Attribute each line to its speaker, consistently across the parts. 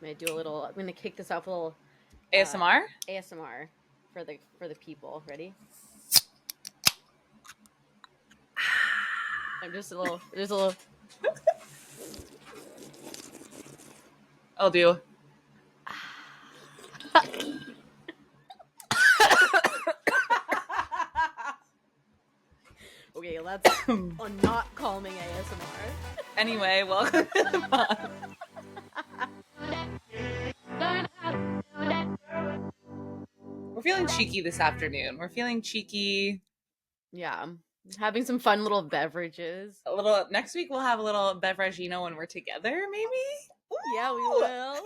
Speaker 1: I'm gonna kick this off a little
Speaker 2: ASMR?
Speaker 1: ASMR for the people. Ready? I'm just a little.
Speaker 2: I'll do.
Speaker 1: Okay, that's a not calming ASMR.
Speaker 2: Anyway, welcome to the pod. We're feeling cheeky this afternoon. We're feeling cheeky.
Speaker 1: Yeah, having some fun little beverages.
Speaker 2: Next week we'll have a little beveragino when we're together, maybe?
Speaker 1: Yeah, we will.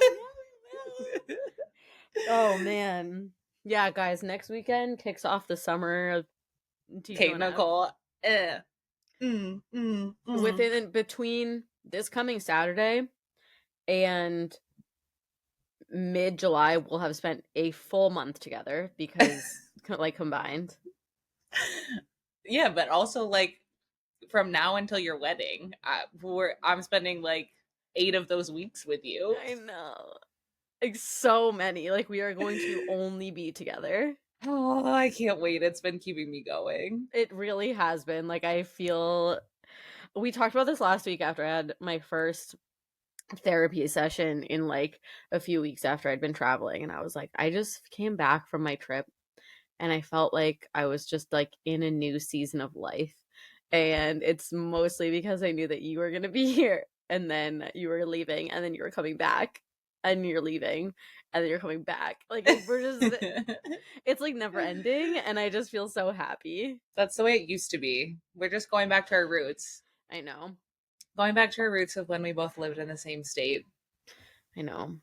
Speaker 1: Oh man. Yeah, guys, next weekend kicks off the summer of
Speaker 2: Kate Nicole.
Speaker 1: Between this coming Saturday and mid-July, we'll have spent a full month together because combined.
Speaker 2: Yeah, but also from now until your wedding, I'm spending 8 of those weeks with you.
Speaker 1: I know. So many. We are going to only be together.
Speaker 2: Oh, I can't wait. It's been keeping me going.
Speaker 1: It really has been. I feel... We talked about this last week after I had my first therapy session in a few weeks after I'd been traveling, and I was like, I just came back from my trip and I felt like I was just in a new season of life. And it's mostly because I knew that you were going to be here, and then you were leaving, and then you were coming back, and you're leaving, and then you're coming back. We're just, it's never ending, and I just feel so happy.
Speaker 2: That's the way it used to be. We're just going back to our roots.
Speaker 1: I know.
Speaker 2: Going back to our roots of when we both lived in the same state.
Speaker 1: I know.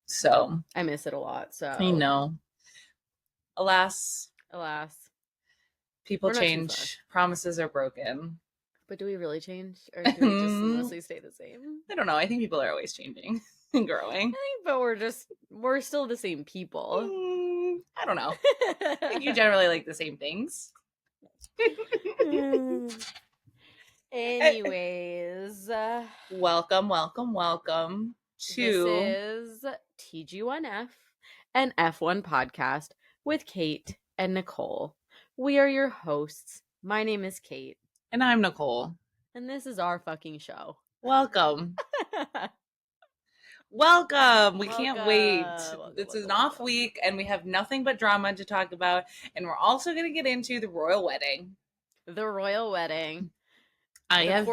Speaker 2: So.
Speaker 1: I miss it a lot, so.
Speaker 2: I know. Alas. People change. Promises are broken.
Speaker 1: But do we really change? Or do we just mostly stay the same?
Speaker 2: I don't know. I think people are always changing and growing.
Speaker 1: But we're still the same people.
Speaker 2: I don't know. I think you generally like the same things.
Speaker 1: Anyways.
Speaker 2: Welcome to...
Speaker 1: This is TG1F, an F1 podcast with Kate and Nicole. We are your hosts. My name is Kate.
Speaker 2: And I'm Nicole.
Speaker 1: And this is our fucking show.
Speaker 2: Welcome. Welcome. We can't wait. It's an off week and we have nothing but drama to talk about. And we're also going to get into the royal wedding.
Speaker 1: The royal wedding.
Speaker 2: I have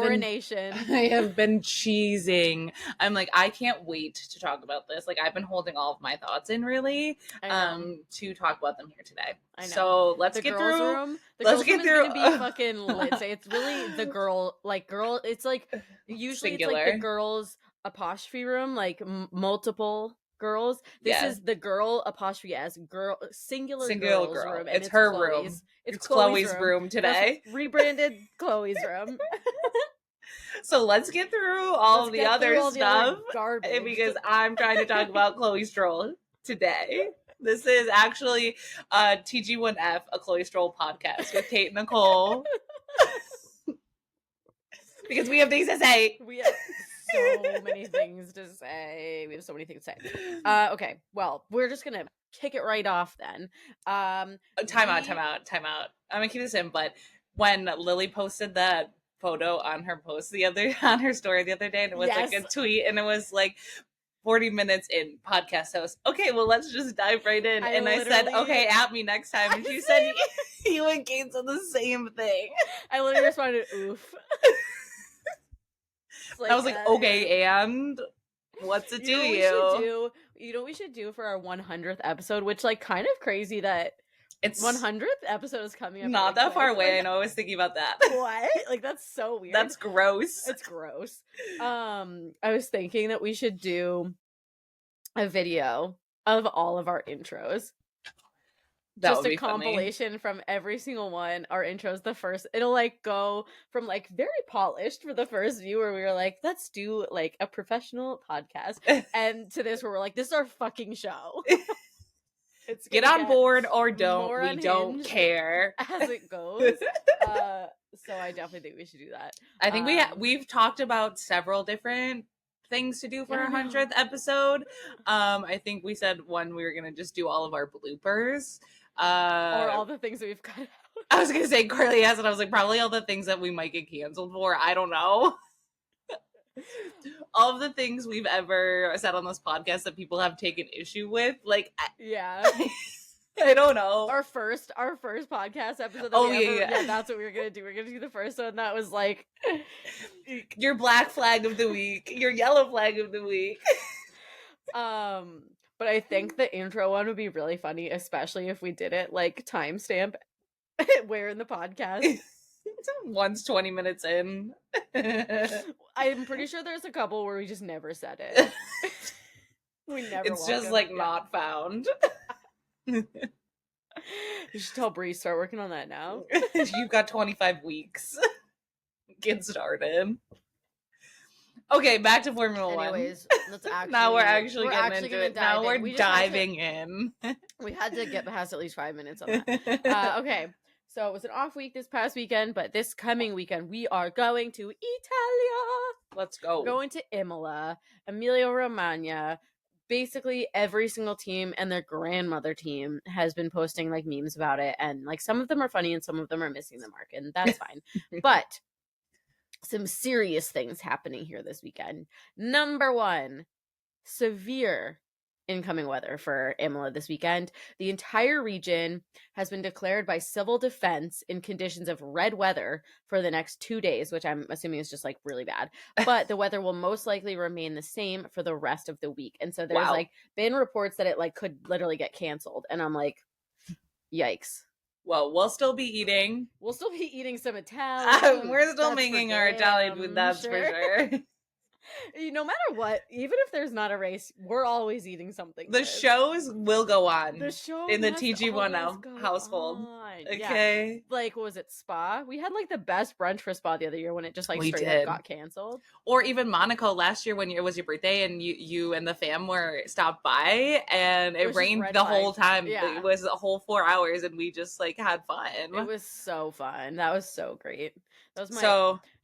Speaker 2: been cheesing. I'm I can't wait to talk about this. I've been holding all of my thoughts in really to talk about them here today. I know. So let's get through.
Speaker 1: Room. Let's get through. It's gonna be fucking lit. It's really the girl. It's usually
Speaker 2: singular.
Speaker 1: It's the girls apostrophe room, multiple girls. This is the girl apostrophe s girl singular girls room.
Speaker 2: It's her
Speaker 1: Chloe's.
Speaker 2: room. It's Chloe's room today.
Speaker 1: That's rebranded Chloe's room.
Speaker 2: So let's get through all the other stuff
Speaker 1: garbage.
Speaker 2: Because I'm trying to talk about Chloe Stroll today. This is actually TG1F, a Chloe Stroll podcast with Kate and Nicole. Because we have things to say.
Speaker 1: We have so many things to say. Okay, well, we're just gonna kick it right off then.
Speaker 2: Time out. I'm gonna keep this in, but when Lily posted that photo on her story the other day, and it was a tweet, and it was 40 minutes in podcast host. Okay, well, let's just dive right in. I said, okay, at me next time. And she said, you and Kate said the same thing.
Speaker 1: I literally responded, oof.
Speaker 2: I was okay, and what's it do you?
Speaker 1: You know what we should do for our 100th episode, which kind of crazy that it's 100th episode is coming up.
Speaker 2: Not that far away. I know. I was thinking about that.
Speaker 1: What? That's so weird.
Speaker 2: That's gross.
Speaker 1: It's gross. I was thinking that we should do a video of all of our intros.
Speaker 2: That
Speaker 1: just a compilation from every single one. Our intros, the first, it'll go from very polished for the first view where we were let's do a professional podcast, and to this where we're this is our fucking show.
Speaker 2: It's get on board or don't. We don't care
Speaker 1: as it goes. So I definitely think we should do that.
Speaker 2: I think we've talked about several different things to do for our 100th episode. I think we said one, we were going to just do all of our bloopers.
Speaker 1: Or all the things that we've cut out.
Speaker 2: I was going to say Carly asked, and I was like, probably all the things that we might get canceled for. I don't know. All of the things we've ever said on this podcast that people have taken issue with. Like,
Speaker 1: yeah.
Speaker 2: I don't know.
Speaker 1: Our first podcast episode.
Speaker 2: Yeah,
Speaker 1: that's what we were gonna do. We're gonna do the first one that was like
Speaker 2: your black flag of the week, your yellow flag of the week.
Speaker 1: But I think the intro one would be really funny, especially if we did it like timestamp where in the podcast.
Speaker 2: Once 20 minutes in.
Speaker 1: I'm pretty sure there's a couple where we just never said it. We never.
Speaker 2: It's just like not found.
Speaker 1: You should tell Bree, start working on that now.
Speaker 2: You've got 25 weeks. Get started. Okay, back to Formula One.
Speaker 1: Anyways, let's actually.
Speaker 2: Now we're actually getting into it. Now we're diving in.
Speaker 1: We had to get past at least 5 minutes on that. Okay, so it was an off week this past weekend, but this coming weekend we are going to Italia.
Speaker 2: Let's go.
Speaker 1: We're going to Imola, Emilia Romagna. Basically every single team and their grandmother team has been posting like memes about it, and like some of them are funny and some of them are missing the mark, and that's fine. But some serious things happening here this weekend. Number one, severe incoming weather for Imola this weekend. The entire region has been declared by civil defense in conditions of red weather for the next 2 days, which I'm assuming is just like really bad. But the weather will most likely remain the same for the rest of the week. And so there's like been reports that it like could literally get canceled. And I'm like, yikes.
Speaker 2: Well, we'll still be eating.
Speaker 1: We're still Italian.
Speaker 2: We're still making our Italian food, that's for sure.
Speaker 1: No matter what, even if there's not a race, we're always eating something.
Speaker 2: The shows will go on.
Speaker 1: The show
Speaker 2: in the TG1 household.
Speaker 1: On.
Speaker 2: Okay.
Speaker 1: Yeah. Like, what was it, Spa? We had like the best brunch for Spa the other year when it just like straight up got canceled.
Speaker 2: Or even Monaco last year when it was your birthday and you and the fam were stopped by and it rained the whole time. Yeah. It was a whole 4 hours and we just like had fun.
Speaker 1: It was so fun. That was so great. That was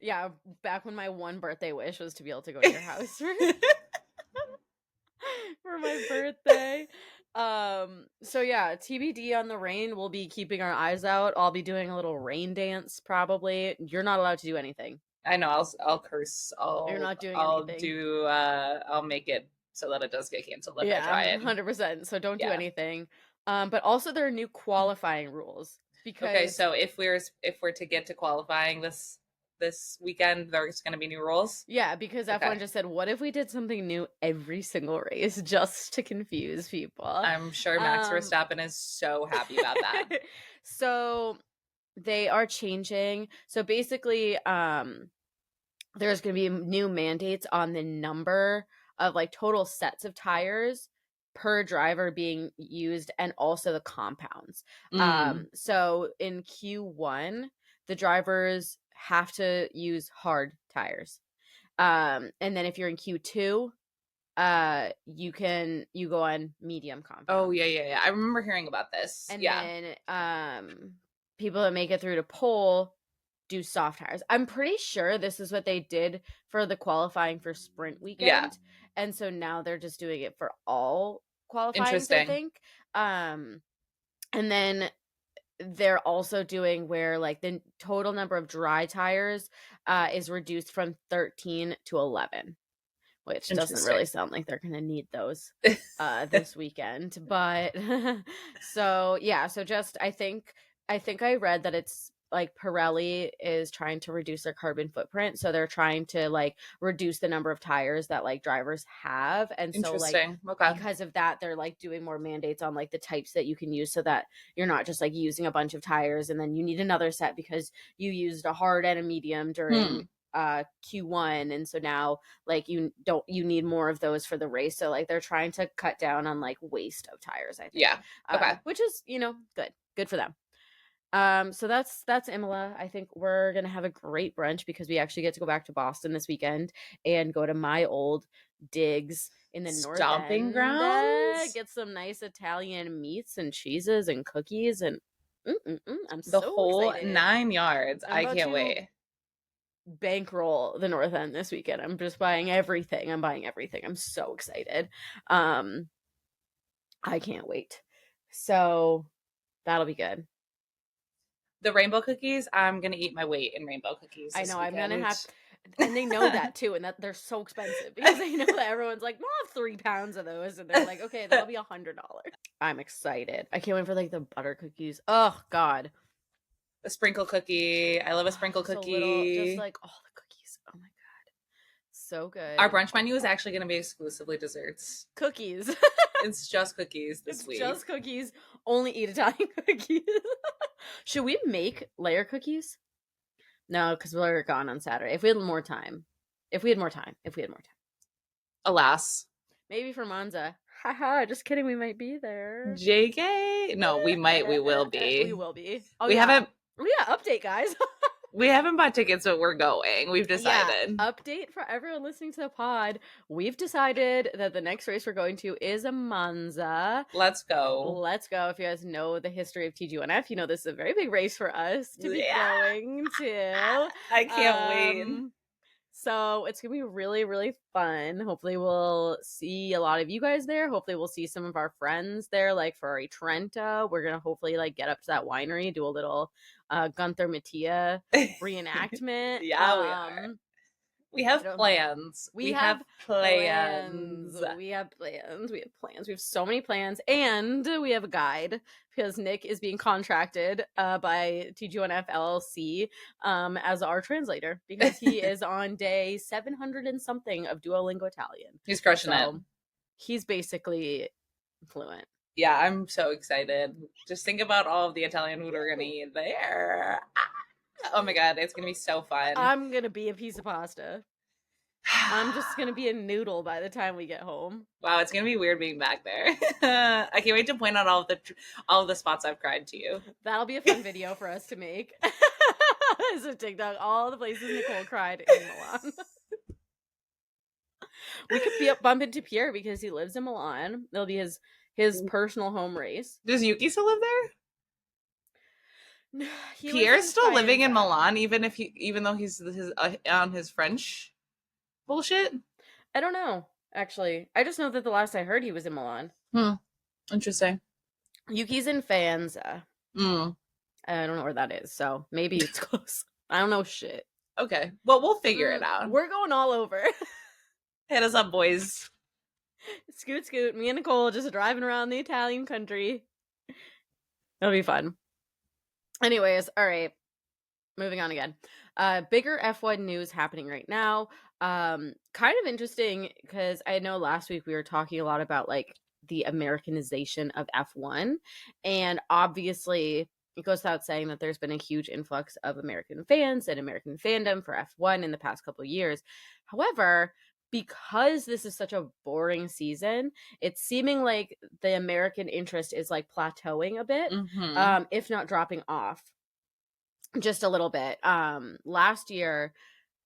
Speaker 1: my back when my one birthday wish was to be able to go to your house for my birthday. So yeah, TBD on the rain. We'll be keeping our eyes out. I'll be doing a little rain dance probably. You're not allowed to do anything.
Speaker 2: I know. I'll curse.
Speaker 1: You're not doing anything.
Speaker 2: I'll make it so that it does get canceled if I try it.
Speaker 1: 100%. So don't do anything. But also there are new qualifying rules. Because,
Speaker 2: okay, so if we're to get to qualifying this weekend, there's going to be new rules?
Speaker 1: Yeah, because F1 just said, what if we did something new every single race just to confuse people?
Speaker 2: I'm sure Max Verstappen is so happy about that.
Speaker 1: So they are changing. So basically, there's going to be new mandates on the number of like total sets of tires per driver being used and also the compounds. So in Q1 the drivers have to use hard tires, and then if you're in Q2 you go on medium compound.
Speaker 2: Oh yeah, I remember hearing about this.
Speaker 1: And then people that make it through to pole do soft tires. I'm pretty sure this is what they did for the qualifying for sprint weekend, and so now they're just doing it for all qualifying, I think. And then they're also doing where like the total number of dry tires is reduced from 13 to 11, which doesn't really sound like they're gonna need those this weekend. But so just I think I read that it's like Pirelli is trying to reduce their carbon footprint, so they're trying to like reduce the number of tires that like drivers have, and so like because of that they're like doing more mandates on like the types that you can use, so that you're not just like using a bunch of tires and then you need another set because you used a hard and a medium during Q1, and so now like you need more of those for the race. So like they're trying to cut down on like waste of tires, I think. Which is good for them. So that's Imola. I think we're gonna have a great brunch because we actually get to go back to Boston this weekend and go to my old digs in the
Speaker 2: stomping grounds.
Speaker 1: Get some nice Italian meats and cheeses and cookies and I'm
Speaker 2: the whole excited. 9 yards. I can't wait.
Speaker 1: bankroll the North End this weekend. I'm just buying everything. I'm so excited. I can't wait. So that'll be good.
Speaker 2: The rainbow cookies, I'm gonna eat my weight in rainbow cookies.
Speaker 1: I know
Speaker 2: weekend.
Speaker 1: I'm gonna have, and they know that too, and that they're so expensive because they know that everyone's like, "We'll have 3 pounds of those," and they're like, "Okay, that'll be $100." I'm excited. I can't wait for like the butter cookies. Oh God,
Speaker 2: a sprinkle cookie. I love a sprinkle cookie.
Speaker 1: Just like all the cookies. Oh my God, so good.
Speaker 2: Our brunch menu is actually gonna be exclusively desserts.
Speaker 1: Cookies.
Speaker 2: It's just cookies this week.
Speaker 1: Just cookies. Only eat Italian cookies. Should we make layer cookies? No, because we're gone on Saturday. If we had more time.
Speaker 2: Alas.
Speaker 1: Maybe for Monza. Haha, just kidding. We might be there.
Speaker 2: JK? No, we might. We will be.
Speaker 1: We will be. Oh,
Speaker 2: we haven't.
Speaker 1: Oh, yeah, update, guys.
Speaker 2: We haven't bought tickets, but we're going. We've decided.
Speaker 1: Yeah, update for everyone listening to the pod. We've decided that the next race we're going to is a Monza.
Speaker 2: Let's go.
Speaker 1: Let's go. If you guys know the history of TG1F, you know this is a very big race for us to be going to.
Speaker 2: I can't wait.
Speaker 1: So it's going to be really, really fun. Hopefully we'll see a lot of you guys there. Hopefully we'll see some of our friends there, like Ferrari Trento. We're going to hopefully like get up to that winery, do a little Gunther Mattia reenactment.
Speaker 2: Yeah, we are. We have plans. We have plans.
Speaker 1: We have so many plans. And we have a guide because Nick is being contracted by TG1F LLC as our translator because he is on day 700 and something of Duolingo Italian.
Speaker 2: He's crushing it.
Speaker 1: He's basically fluent.
Speaker 2: Yeah, I'm so excited. Just think about all of the Italian food we're going to eat there. Oh my God, it's going to be so fun.
Speaker 1: I'm going to be a piece of pasta. I'm just going to be a noodle by the time we get home.
Speaker 2: Wow, it's going to be weird being back there. I can't wait to point out all of the spots I've cried to you.
Speaker 1: That'll be a fun video for us to make. It's a TikTok, all the places Nicole cried in Milan. We could bump into Pierre because he lives in Milan. It'll be his personal home race.
Speaker 2: Does Yuki still live there?
Speaker 1: He
Speaker 2: Pierre's still living in Milan, even though he's on his French bullshit.
Speaker 1: I don't know. Actually, I just know that the last I heard, he was in Milan.
Speaker 2: Interesting.
Speaker 1: Yuki's in Faenza. I don't know where that is, so maybe it's close. I don't know shit.
Speaker 2: Okay, well, we'll figure it out.
Speaker 1: We're going all over.
Speaker 2: Hit us up, boys.
Speaker 1: Scoot. Me and Nicole just driving around the Italian country. It'll be fun. Anyways, all right. Moving on again. Bigger F1 news happening right now. Kind of interesting because I know last week we were talking a lot about like the Americanization of F1, and obviously it goes without saying that there's been a huge influx of American fans and American fandom for F1 in the past couple of years. However, because this is such a boring season, it's seeming like the American interest is like plateauing a bit, if not dropping off just a little bit. Last year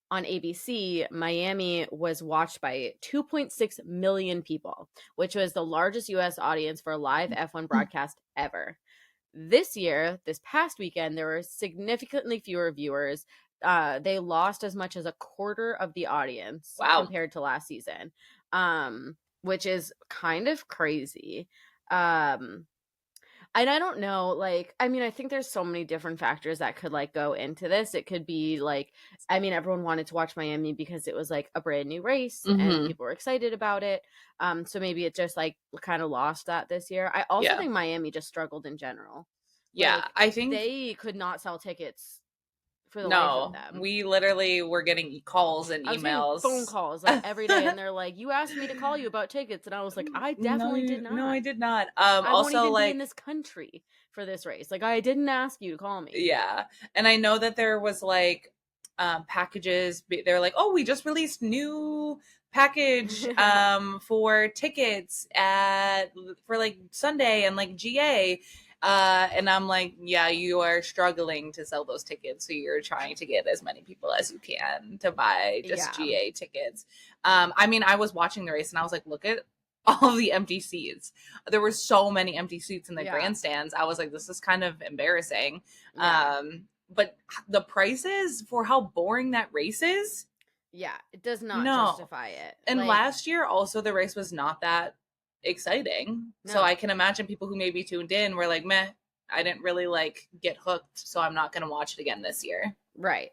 Speaker 1: on ABC, Miami was watched by 2.6 million people, which was the largest US audience for a live F1 broadcast ever. This year, this past weekend, there were significantly fewer viewers. They lost as much as a quarter of the audience compared to last season, which is kind of crazy. And I don't know, like, I mean, I think there's so many different factors that could like go into this. It could be like, I mean, everyone wanted to watch Miami because it was like a brand new race and people were excited about it. So maybe it just like kind of lost that this year. I also think Miami just struggled in general.
Speaker 2: Yeah,
Speaker 1: like,
Speaker 2: I think
Speaker 1: they could not sell tickets for the life of them.
Speaker 2: We literally were getting calls and emails,
Speaker 1: phone calls like every day, and they're like, "You asked me to call you about tickets," and I was like, "I definitely did not.
Speaker 2: No, I did not."
Speaker 1: I
Speaker 2: also,
Speaker 1: won't even
Speaker 2: like
Speaker 1: be in this country for this race. Like, I didn't ask you to call me.
Speaker 2: Yeah, and I know that there was like packages. They're like, "Oh, we just released new package for tickets for like Sunday and like GA." And I'm like, yeah, you are struggling to sell those tickets. So you're trying to get as many people as you can to buy just GA tickets. I mean, I was watching the race and I was like, look at all of the empty seats. There were so many empty seats in the grandstands. I was like, this is kind of embarrassing. but the prices for how boring that race is,
Speaker 1: yeah, it does not
Speaker 2: no.
Speaker 1: justify it.
Speaker 2: And
Speaker 1: like,
Speaker 2: last year also the race was not that exciting.
Speaker 1: No.
Speaker 2: So I can imagine people who maybe tuned in were like, meh, I didn't really like get hooked, so I'm not going to watch it again this year.
Speaker 1: Right.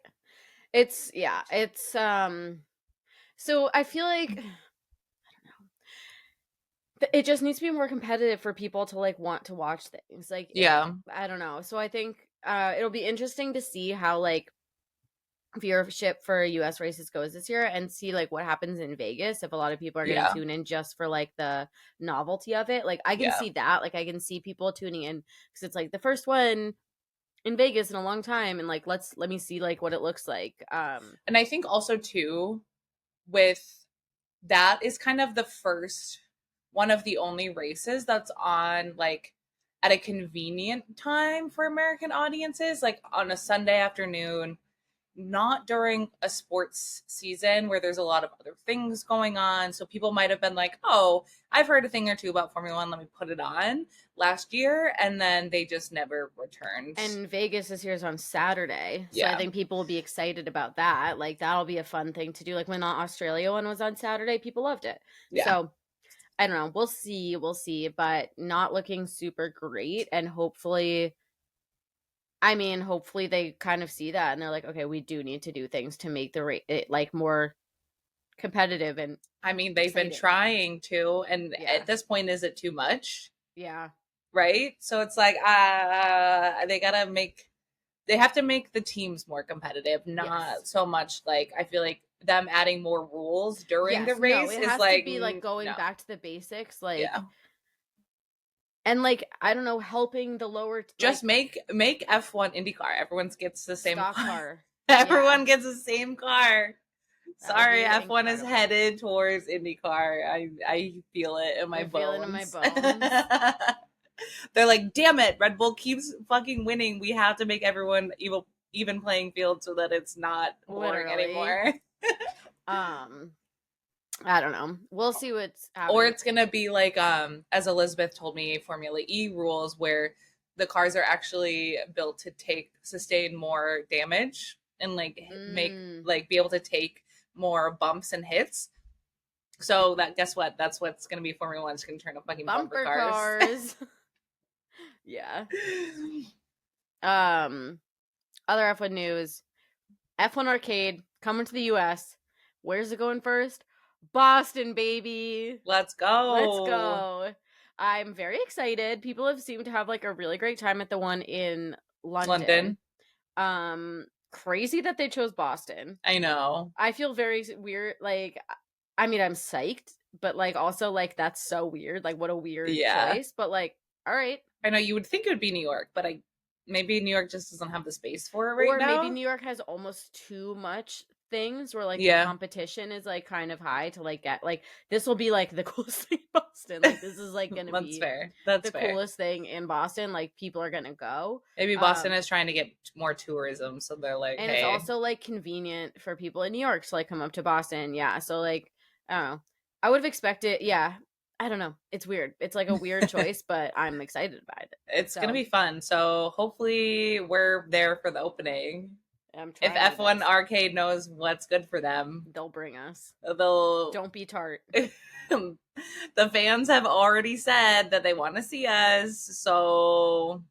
Speaker 1: It's so I feel like, I don't know. It just needs to be more competitive for people to like want to watch things. Like,
Speaker 2: Yeah.
Speaker 1: I don't know. So I think it'll be interesting to see how like viewership for US races goes this year, and see like what happens in Vegas, if a lot of people are going to tune in just for like the novelty of it. Like, I can see that. Like, I can see people tuning in because it's like the first one in Vegas in a long time, and like let me see like what it looks like.
Speaker 2: And I think also too, with that is kind of the first one of the only races that's on like at a convenient time for American audiences, like on a Sunday afternoon, not during a sports season where there's a lot of other things going on. So people might have been like, oh, I've heard a thing or two about Formula One, let me put it on last year. And then they just never returned.
Speaker 1: And Vegas this year is on Saturday. So I think people will be excited about that. Like, that'll be a fun thing to do. Like, when the Australia one was on Saturday, people loved it. Yeah. So I don't know. We'll see, but not looking super great. And hopefully they kind of see that and they're like, okay, we do need to do things to make the rate like more competitive. And
Speaker 2: I mean, they've been trying to, and at this point, is it too much?
Speaker 1: Yeah.
Speaker 2: Right? So it's like, they have to make the teams more competitive, not so much like, I feel like them adding more rules during the race
Speaker 1: it has to be like going back to the basics, like, and like, I don't know, helping the lower
Speaker 2: just make F1 IndyCar. Everyone gets the same
Speaker 1: car.
Speaker 2: Everyone gets the same car. Sorry, F1 is headed towards IndyCar. I feel it in my bones.
Speaker 1: Feel it in my bones.
Speaker 2: They're like, damn it, Red Bull keeps fucking winning. We have to make everyone even playing field so that it's not boring anymore.
Speaker 1: I don't know. We'll see what's happening.
Speaker 2: Or it's gonna be like, as Elizabeth told me, Formula E rules where the cars are actually built to sustain more damage and like be able to take more bumps and hits. So guess what? That's what's gonna be Formula One. It's gonna turn up fucking bumper cars.
Speaker 1: Yeah. Other F1 news: F1 Arcade coming to the US. Where's it going first? Boston, baby.
Speaker 2: Let's
Speaker 1: go. I'm very excited. People have seemed to have like a really great time at the one in London. Crazy that they chose Boston.
Speaker 2: I know.
Speaker 1: I feel very weird. Like, I mean, I'm psyched, but like also like that's so weird. Like, what a weird choice. But like, all right.
Speaker 2: I know you would think it would be New York, but maybe New York just doesn't have the space for it now.
Speaker 1: Or maybe New York has almost too much things where like the competition is like kind of high to like get like, this will be like the coolest thing in Boston. Like, this is like gonna be
Speaker 2: fair.
Speaker 1: Coolest thing in Boston. Like, people are gonna go.
Speaker 2: Maybe Boston is trying to get more tourism, so they're like,
Speaker 1: and it's also like convenient for people in New York to like come up to Boston. Yeah, so like, I don't know. I would have expected. Yeah, I don't know. It's weird. It's like a weird choice, but I'm excited about it.
Speaker 2: It's gonna be fun. So hopefully we're there for the opening. If F1 Arcade knows what's good for them,
Speaker 1: they'll bring us.
Speaker 2: Don't
Speaker 1: be tart.
Speaker 2: The fans have already said that they want to see us, so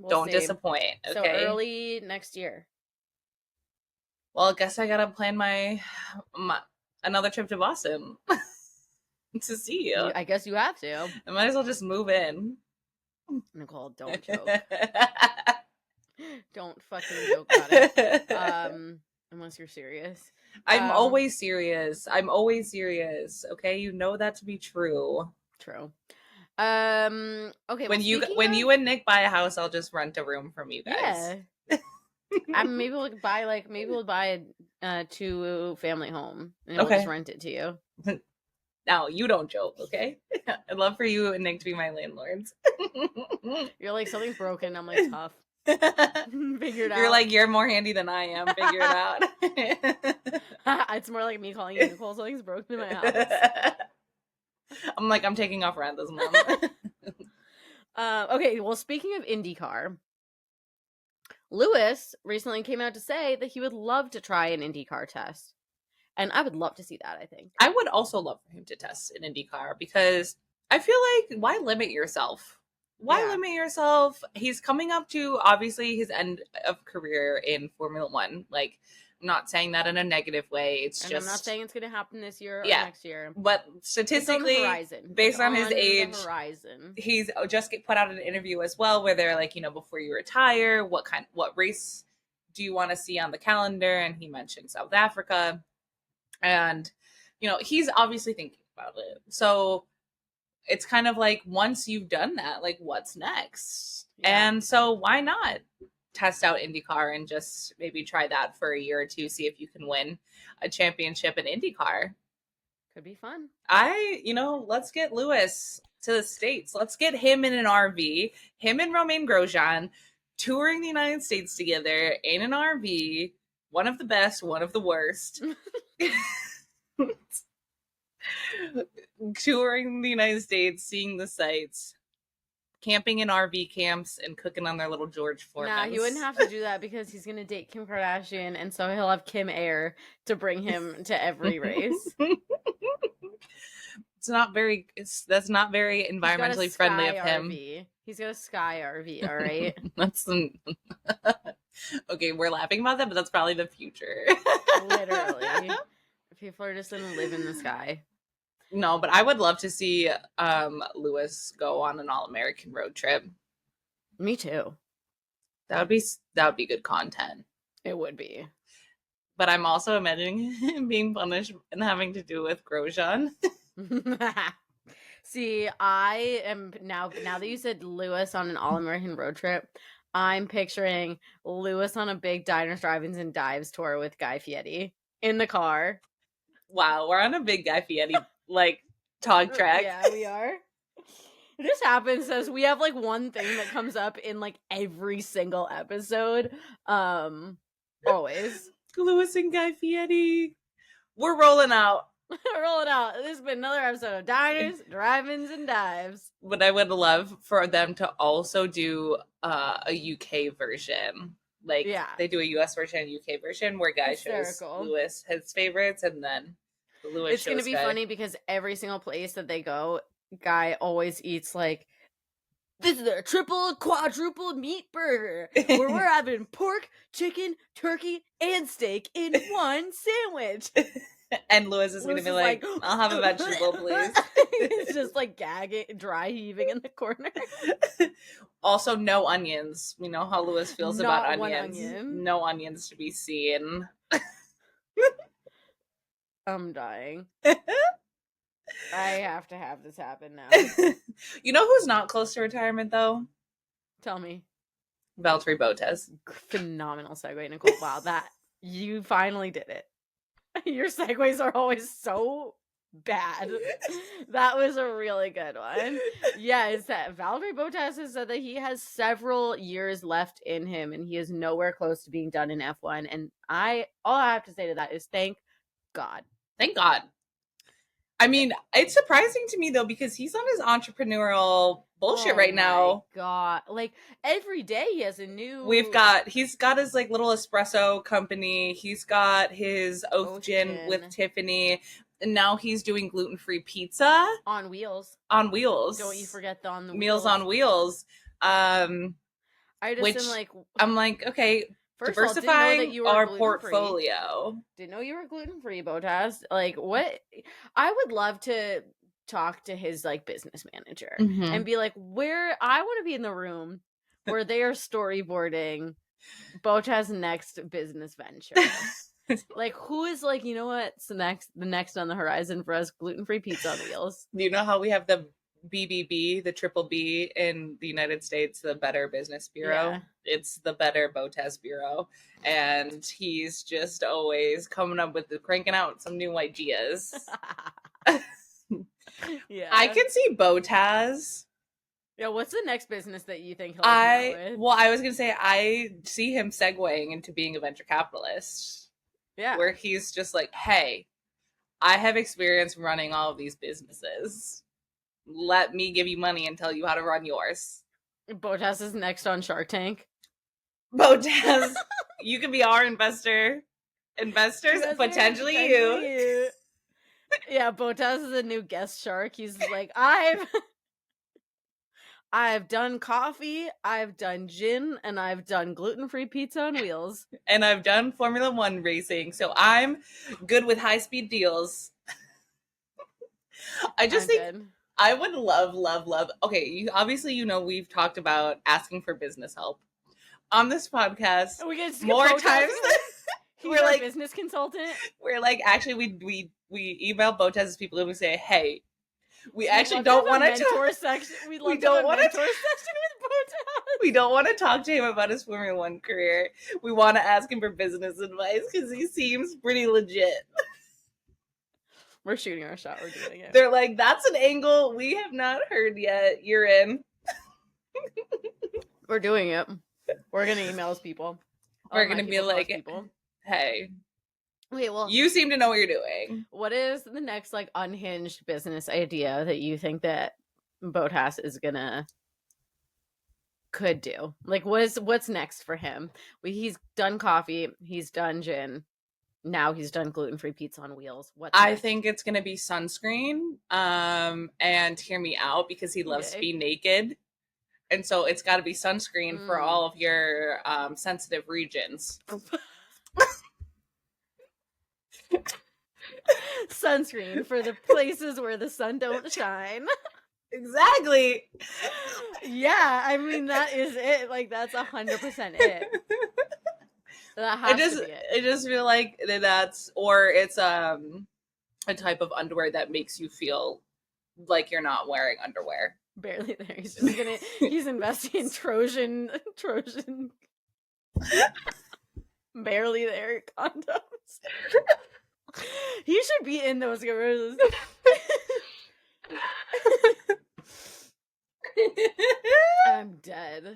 Speaker 2: don't disappoint. Okay,
Speaker 1: so early next year.
Speaker 2: Well, I guess I gotta plan my another trip to Boston to see you.
Speaker 1: I guess you have to.
Speaker 2: I might as well just move in.
Speaker 1: Nicole, don't joke. Don't fucking joke about it. Unless you're serious.
Speaker 2: I'm always serious. Okay, you know that to be true.
Speaker 1: True. Okay.
Speaker 2: When you and Nick buy a house, I'll just rent a room from you guys.
Speaker 1: Yeah. Maybe we'll buy a 2-family home and we'll just rent it to you.
Speaker 2: Now, you don't joke, okay? I'd love for you and Nick to be my landlords.
Speaker 1: You're like, something's broken. I'm like, tough. Figure it out.
Speaker 2: You're like, you're more handy than I am. Figure it
Speaker 1: out. It's more like me calling you, Nicole, something's broken in my house.
Speaker 2: I'm like, I'm taking off rent this month.
Speaker 1: Okay, well, speaking of IndyCar, Lewis recently came out to say that he would love to try an IndyCar test. And I would love to see that, I think.
Speaker 2: I would also love for him to test an IndyCar because I feel like, why limit yourself? Why limit yourself? He's coming up to, obviously, his end of career in Formula One. Like, I'm not saying that in a negative way. It's
Speaker 1: I'm not saying it's going to happen this year or next year.
Speaker 2: But statistically, based on his age, he's just put out an interview as well where they're like, before you retire, what race do you want to see on the calendar? And he mentioned South Africa. And, he's obviously thinking about it. So it's kind of like, once you've done that, like, what's next? Yeah. And so why not test out IndyCar and just maybe try that for a year or two, see if you can win a championship in IndyCar.
Speaker 1: Could be fun.
Speaker 2: Let's get Lewis to the States. Let's get him in an RV, him and Romain Grosjean touring the United States together in an RV. One of the best, one of the worst. Touring the United States, seeing the sights, camping in RV camps, and cooking on their little George Foreman.
Speaker 1: Nah, he wouldn't have to do that because he's going to date Kim Kardashian, and so he'll have Kim Air to bring him to every race.
Speaker 2: That's not very environmentally friendly of him.
Speaker 1: RV. He's got a Sky RV, all right?
Speaker 2: Okay, we're laughing about that, but that's probably the future.
Speaker 1: Literally. People are just going to live in the sky.
Speaker 2: No, but I would love to see Lewis go on an all-American road trip.
Speaker 1: Me too.
Speaker 2: That would be good content.
Speaker 1: It would be.
Speaker 2: But I'm also imagining him being punished and having to do with Grosjean.
Speaker 1: See, I am now that you said Lewis on an all-American road trip, I'm picturing Lewis on a big diners, drive-ins, and dives tour with Guy Fieri in the car.
Speaker 2: Wow, we're on a big Guy Fieri talk track.
Speaker 1: Yeah, we are. This happens as we have one thing that comes up in every single episode. Always.
Speaker 2: Lewis and Guy Fieri. We're rolling out.
Speaker 1: We're rolling out. This has been another episode of Diners, Drive-Ins, and Dives.
Speaker 2: But I would love for them to also do a UK version. They do a US version and UK version where Guy shows Lewis his favorites, and then Lewis
Speaker 1: it's going to be
Speaker 2: Guy.
Speaker 1: Funny because every single place that they go, Guy always eats this is a triple, quadruple meat burger where we're having pork, chicken, turkey, and steak in one sandwich.
Speaker 2: And Lewis is going to be like, I'll have a vegetable, please.
Speaker 1: He's just gagging, dry heaving in the corner.
Speaker 2: Also, no onions. We know how Lewis feels about onions.
Speaker 1: One onion.
Speaker 2: No onions to be seen.
Speaker 1: I'm dying. I have to have this happen now.
Speaker 2: You know who's not close to retirement, though?
Speaker 1: Tell me.
Speaker 2: Valtteri Bottas.
Speaker 1: Phenomenal segue, Nicole. Wow, you finally did it. Your segues are always so bad. That was a really good one. Yeah, it's that Valtteri Bottas has said that he has several years left in him and he is nowhere close to being done in F1. And all I have to say to that is thank God.
Speaker 2: Thank God. I mean, it's surprising to me though because he's on his entrepreneurial bullshit right now.
Speaker 1: God, every day he has a new.
Speaker 2: He's got his little espresso company. He's got his Oath Gin with Tiffany, and now he's doing gluten-free pizza
Speaker 1: on wheels.
Speaker 2: On wheels.
Speaker 1: Don't you forget the on the
Speaker 2: Meals on Wheels.
Speaker 1: I just
Speaker 2: I'm okay.
Speaker 1: First
Speaker 2: diversifying
Speaker 1: all,
Speaker 2: our portfolio.
Speaker 1: Didn't know you were gluten-free, Bottas. What? I would love to talk to his business manager and be where I want to be in the room where they are storyboarding Bottas' next business venture. Who is you know what's the next on the horizon for us? Gluten-free pizza on wheels.
Speaker 2: Do you know how we have the BBB, the triple B in the United States, the Better Business Bureau? Yeah. It's the Better Bottas Bureau. And he's just always coming up with cranking out some new ideas.
Speaker 1: Yeah.
Speaker 2: I can see Bottas.
Speaker 1: Yeah, what's the next business that you think he'll come out with?
Speaker 2: Well, I was going to say, I see him segueing into being a venture capitalist.
Speaker 1: Yeah.
Speaker 2: Where he's just hey, I have experience running all of these businesses. Let me give you money and tell you how to run yours.
Speaker 1: Bottas is next on Shark Tank.
Speaker 2: Bottas, you can be our investor. Investors, potentially you.
Speaker 1: Yeah, Bottas is a new guest shark. He's like, I've done coffee, I've done gin, and I've done gluten-free pizza on wheels.
Speaker 2: And I've done Formula 1 racing, so I'm good with high-speed deals. I just think good. I would love. Okay, obviously, we've talked about asking for business help on this podcast more times.
Speaker 1: We're like business consultant.
Speaker 2: We're like, actually, we email Bottas people and we say, hey, we actually don't want to talk. We don't want to mentor section with Bottas. We don't want to talk to him about his Formula 1 career. We want to ask him for business advice because he seems pretty legit.
Speaker 1: We're shooting our shot. We're doing it.
Speaker 2: They're like, that's an angle we have not heard yet. You're in.
Speaker 1: We're doing it. We're gonna email those people.
Speaker 2: We're gonna be like, hey.
Speaker 1: Wait, well,
Speaker 2: you seem to know what you're doing.
Speaker 1: What is the next like unhinged business idea that you think that Bottas is could do? Like, what's next for him? He's done coffee. He's done gin. Now he's done gluten-free pizza on wheels.
Speaker 2: I think it's gonna be sunscreen. And hear me out because he loves to be naked, and so it's got to be sunscreen for all of your sensitive regions.
Speaker 1: Sunscreen for the places where the sun don't shine.
Speaker 2: Exactly.
Speaker 1: Yeah, I mean that is it. Like that's 100% it. That has to be it.
Speaker 2: I just feel like that's, or it's a type of underwear that makes you feel like you're not wearing underwear.
Speaker 1: Barely there. He's just he's investing in Trojan barely there condoms. He should be in those commercials. I'm dead.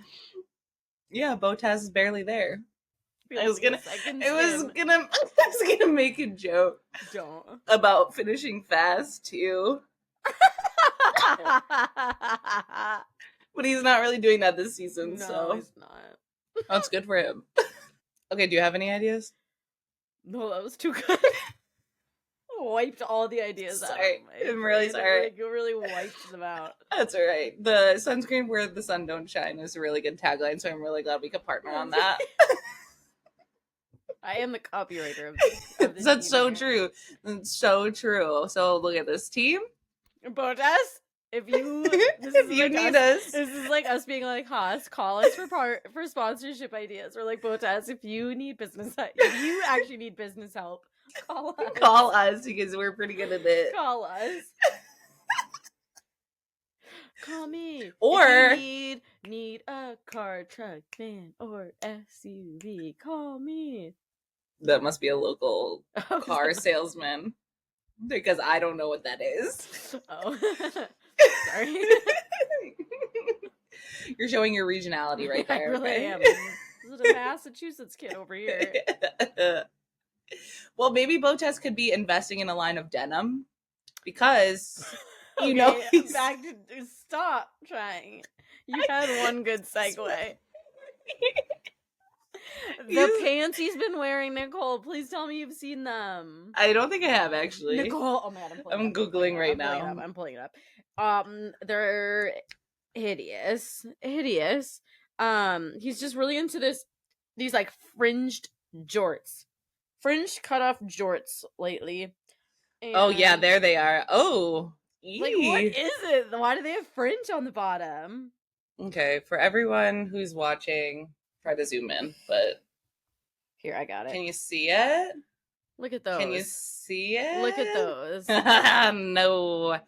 Speaker 2: Yeah, Bottas is barely there. I was gonna make a joke.
Speaker 1: Don't.
Speaker 2: About finishing fast too. But he's not really doing that this season,
Speaker 1: no,
Speaker 2: so
Speaker 1: he's not.
Speaker 2: That's good for him. Okay, do you have any ideas?
Speaker 1: No, that was too good. Wiped all the ideas out.
Speaker 2: I'm really sorry.
Speaker 1: Like, you really wiped them out.
Speaker 2: That's all right. The sunscreen where the sun don't shine is a really good tagline, so I'm really glad we could partner on that.
Speaker 1: I am the copywriter of this
Speaker 2: That's so true. That's so true. So look at this team.
Speaker 1: Bottas, if you
Speaker 2: need us.
Speaker 1: This is like us being like, Haas, call us for sponsorship ideas. Or like, Bottas, if you need business help, if you actually need business help, call us.
Speaker 2: Call us because we're pretty good at it.
Speaker 1: Call us. Call me.
Speaker 2: Or
Speaker 1: if you need a car, truck, van, or SUV. Call me.
Speaker 2: That must be a local car salesman. Because I don't know what that is.
Speaker 1: Oh. Sorry.
Speaker 2: You're showing your regionality right there.
Speaker 1: I really am. This is a Massachusetts kid over here.
Speaker 2: Well, maybe Bottas could be investing in a line of denim. Because,
Speaker 1: back to stop trying. You had one good segue. The pants he's been wearing, Nicole. Please tell me you've seen them.
Speaker 2: I don't think I have, actually.
Speaker 1: Nicole, oh man,
Speaker 2: I'm Googling right now.
Speaker 1: I'm pulling it up. They're hideous. He's just really into these like fringed jorts. Fringed cutoff jorts lately.
Speaker 2: And oh yeah, there they are. Oh.
Speaker 1: Like, what is it? Why do they have fringe on the bottom?
Speaker 2: Okay, for everyone who's watching, try to zoom in, but
Speaker 1: here, I got it.
Speaker 2: Can you see it?
Speaker 1: Look at those.
Speaker 2: Can you see it?
Speaker 1: Look at those.
Speaker 2: No.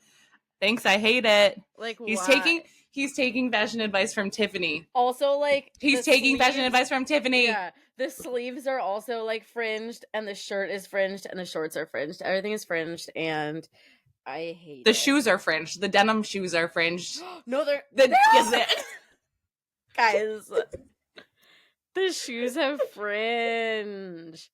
Speaker 2: Thanks, I hate it.
Speaker 1: Like,
Speaker 2: he's taking fashion advice from Tiffany.
Speaker 1: Also, like,
Speaker 2: he's taking fashion advice from Tiffany.
Speaker 1: Yeah. The sleeves are also like fringed, and the shirt is fringed, and the shorts are fringed. Everything is fringed, and I hate
Speaker 2: the shoes are fringed. The denim shoes are fringed.
Speaker 1: No, they're guys. The shoes have fringe.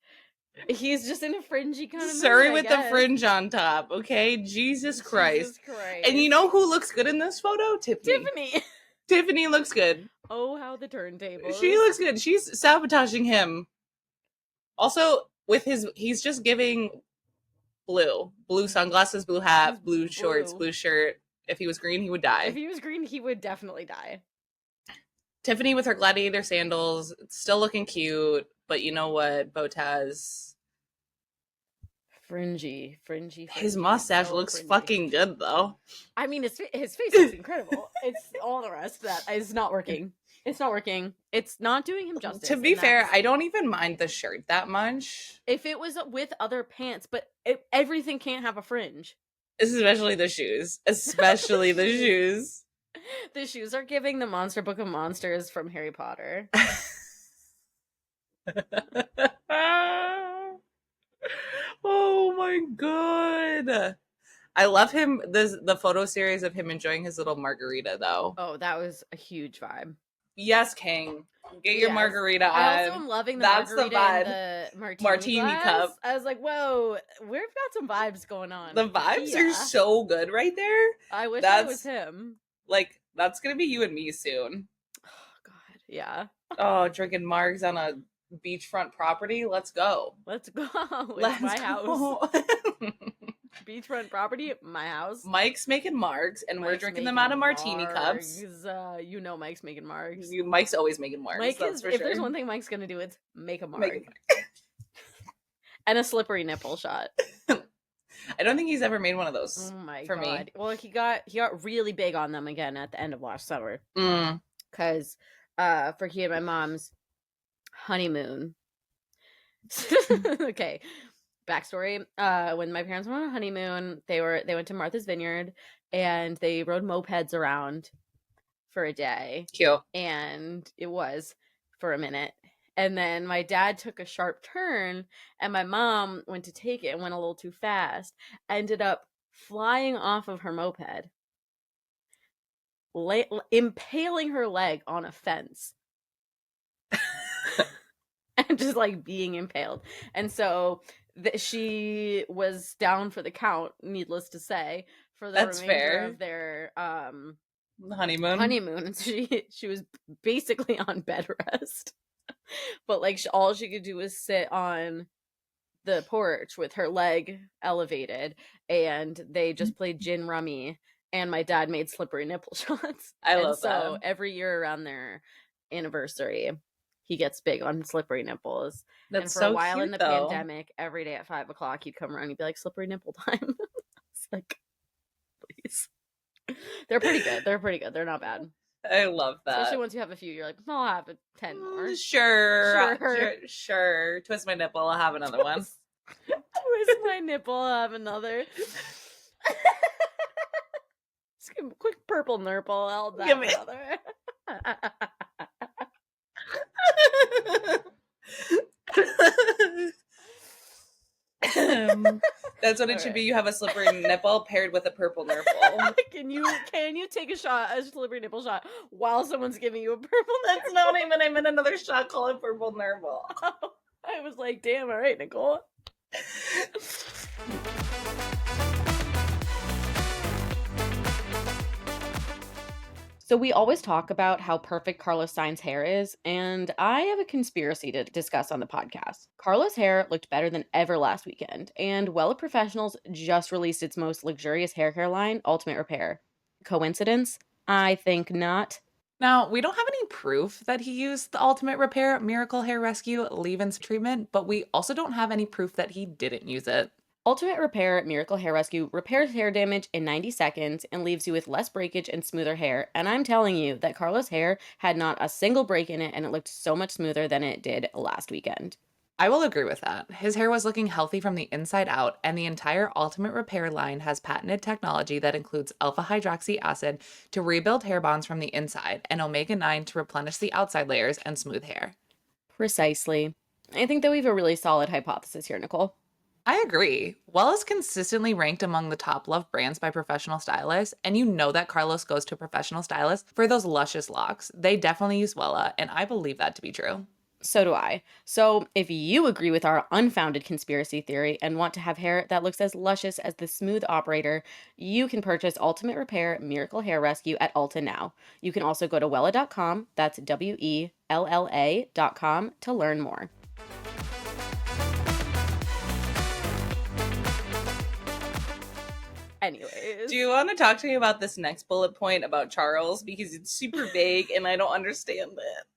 Speaker 1: He's just in a fringy kind of
Speaker 2: Sorry with the fringe on top, okay? Jesus Christ. And you know who looks good in this photo? Tiffany. Tiffany looks good.
Speaker 1: Oh, how the turntables.
Speaker 2: She looks good. She's sabotaging him. Also, he's just giving blue sunglasses, blue hat, blue shorts, blue shirt. If he was green, he would die.
Speaker 1: If he was green, he would definitely die.
Speaker 2: Tiffany with her gladiator sandals, still looking cute, but you know what, Bottas?
Speaker 1: Fringy.
Speaker 2: His mustache looks fucking good, though.
Speaker 1: I mean, his face looks incredible. It's all the rest that is not working. It's not working. It's not doing him justice.
Speaker 2: To be fair, I don't even mind the shirt that much.
Speaker 1: If it was with other pants, but everything can't have a fringe.
Speaker 2: Especially the shoes. Especially the shoes.
Speaker 1: The shoes are giving the Monster Book of Monsters from Harry Potter.
Speaker 2: Oh my god. I love him, the photo series of him enjoying his little margarita, though.
Speaker 1: Oh, that was a huge vibe.
Speaker 2: Yes, King. Get your margarita on.
Speaker 1: I also am loving the margarita and the martini cup. I was like, whoa, we've got some vibes going on.
Speaker 2: The vibes are so good right there.
Speaker 1: I wish that was him.
Speaker 2: Like, that's going to be you and me soon.
Speaker 1: Oh, God. Yeah.
Speaker 2: Oh, drinking margs on a beachfront property. Let's go.
Speaker 1: Let's go. It's my house. Beachfront property, my house.
Speaker 2: Mike's making margs, and we're drinking them out of martini cups.
Speaker 1: You know Mike's making margs.
Speaker 2: Mike's always making margs.
Speaker 1: Mike is, if there's one thing Mike's gonna do, it's make a marg. And a slippery nipple shot.
Speaker 2: I don't think he's ever made one of those.
Speaker 1: Oh my god! Me. Well, he got really big on them again at the end of last summer. Because for he and my mom's honeymoon. Okay. Backstory, when my parents went on a honeymoon, they went to Martha's Vineyard and they rode mopeds around for a day.
Speaker 2: Cute.
Speaker 1: And it was for a minute. And then my dad took a sharp turn and my mom went to take it and went a little too fast. Ended up flying off of her moped, impaling her leg on a fence. And just like being impaled. And so she was down for the count, needless to say, for the remainder of their honeymoon. And she was basically on bed rest. But like all she could do was sit on the porch with her leg elevated, and they just played gin rummy, and my dad made slippery nipple shots.
Speaker 2: I love that.
Speaker 1: So every year around their anniversary, he gets big on slippery nipples.
Speaker 2: That's
Speaker 1: and for
Speaker 2: so
Speaker 1: a while
Speaker 2: cute,
Speaker 1: in the pandemic, every day at 5 o'clock, he'd come around and he'd be like, slippery nipple time. It's like, please. They're pretty good. They're not bad.
Speaker 2: I love that.
Speaker 1: Especially once you have a few, you're like, I'll have 10 more.
Speaker 2: Sure. Twist my nipple, I'll have another one.
Speaker 1: Twist my nipple, I'll have another. Just give him a quick purple nurple, I'll have another.
Speaker 2: That's what it should be. You have a slippery nipple paired with a purple nurple.
Speaker 1: Can you take a slippery nipple shot while someone's giving you a purple? That's not what I meant. I meant another shot called purple nurple. I was like, damn, all right, Nicole. So we always talk about how perfect Carlos Sainz's hair is, and I have a conspiracy to discuss on the podcast. Carlos' hair looked better than ever last weekend, and Wella Professionals just released its most luxurious hair care line, Ultimate Repair. Coincidence? I think not.
Speaker 2: Now, we don't have any proof that he used the Ultimate Repair Miracle Hair Rescue leave-in treatment, but we also don't have any proof that he didn't use it.
Speaker 1: Ultimate Repair Miracle Hair Rescue repairs hair damage in 90 seconds and leaves you with less breakage and smoother hair. And I'm telling you that Carlos' hair had not a single break in it, and it looked so much smoother than it did last weekend.
Speaker 2: I will agree with that. His hair was looking healthy from the inside out, and the entire Ultimate Repair line has patented technology that includes alpha-hydroxy acid to rebuild hair bonds from the inside and omega-9 to replenish the outside layers and smooth hair.
Speaker 1: Precisely. I think that we have a really solid hypothesis here, Nicole.
Speaker 2: I agree. Well is consistently ranked among the top loved brands by professional stylists, and you know that Carlos goes to a professional stylist for those luscious locks. They definitely use Wella, and I believe that to be true.
Speaker 1: So do I. So if you agree with our unfounded conspiracy theory and want to have hair that looks as luscious as the smooth operator, you can purchase Ultimate Repair Miracle Hair Rescue at Ulta now. You can also go to Wella.com, that's WELLA.com, to learn more. Anyways.
Speaker 2: Do you want to talk to me about this next bullet point about Charles? Because it's super vague and I don't understand it.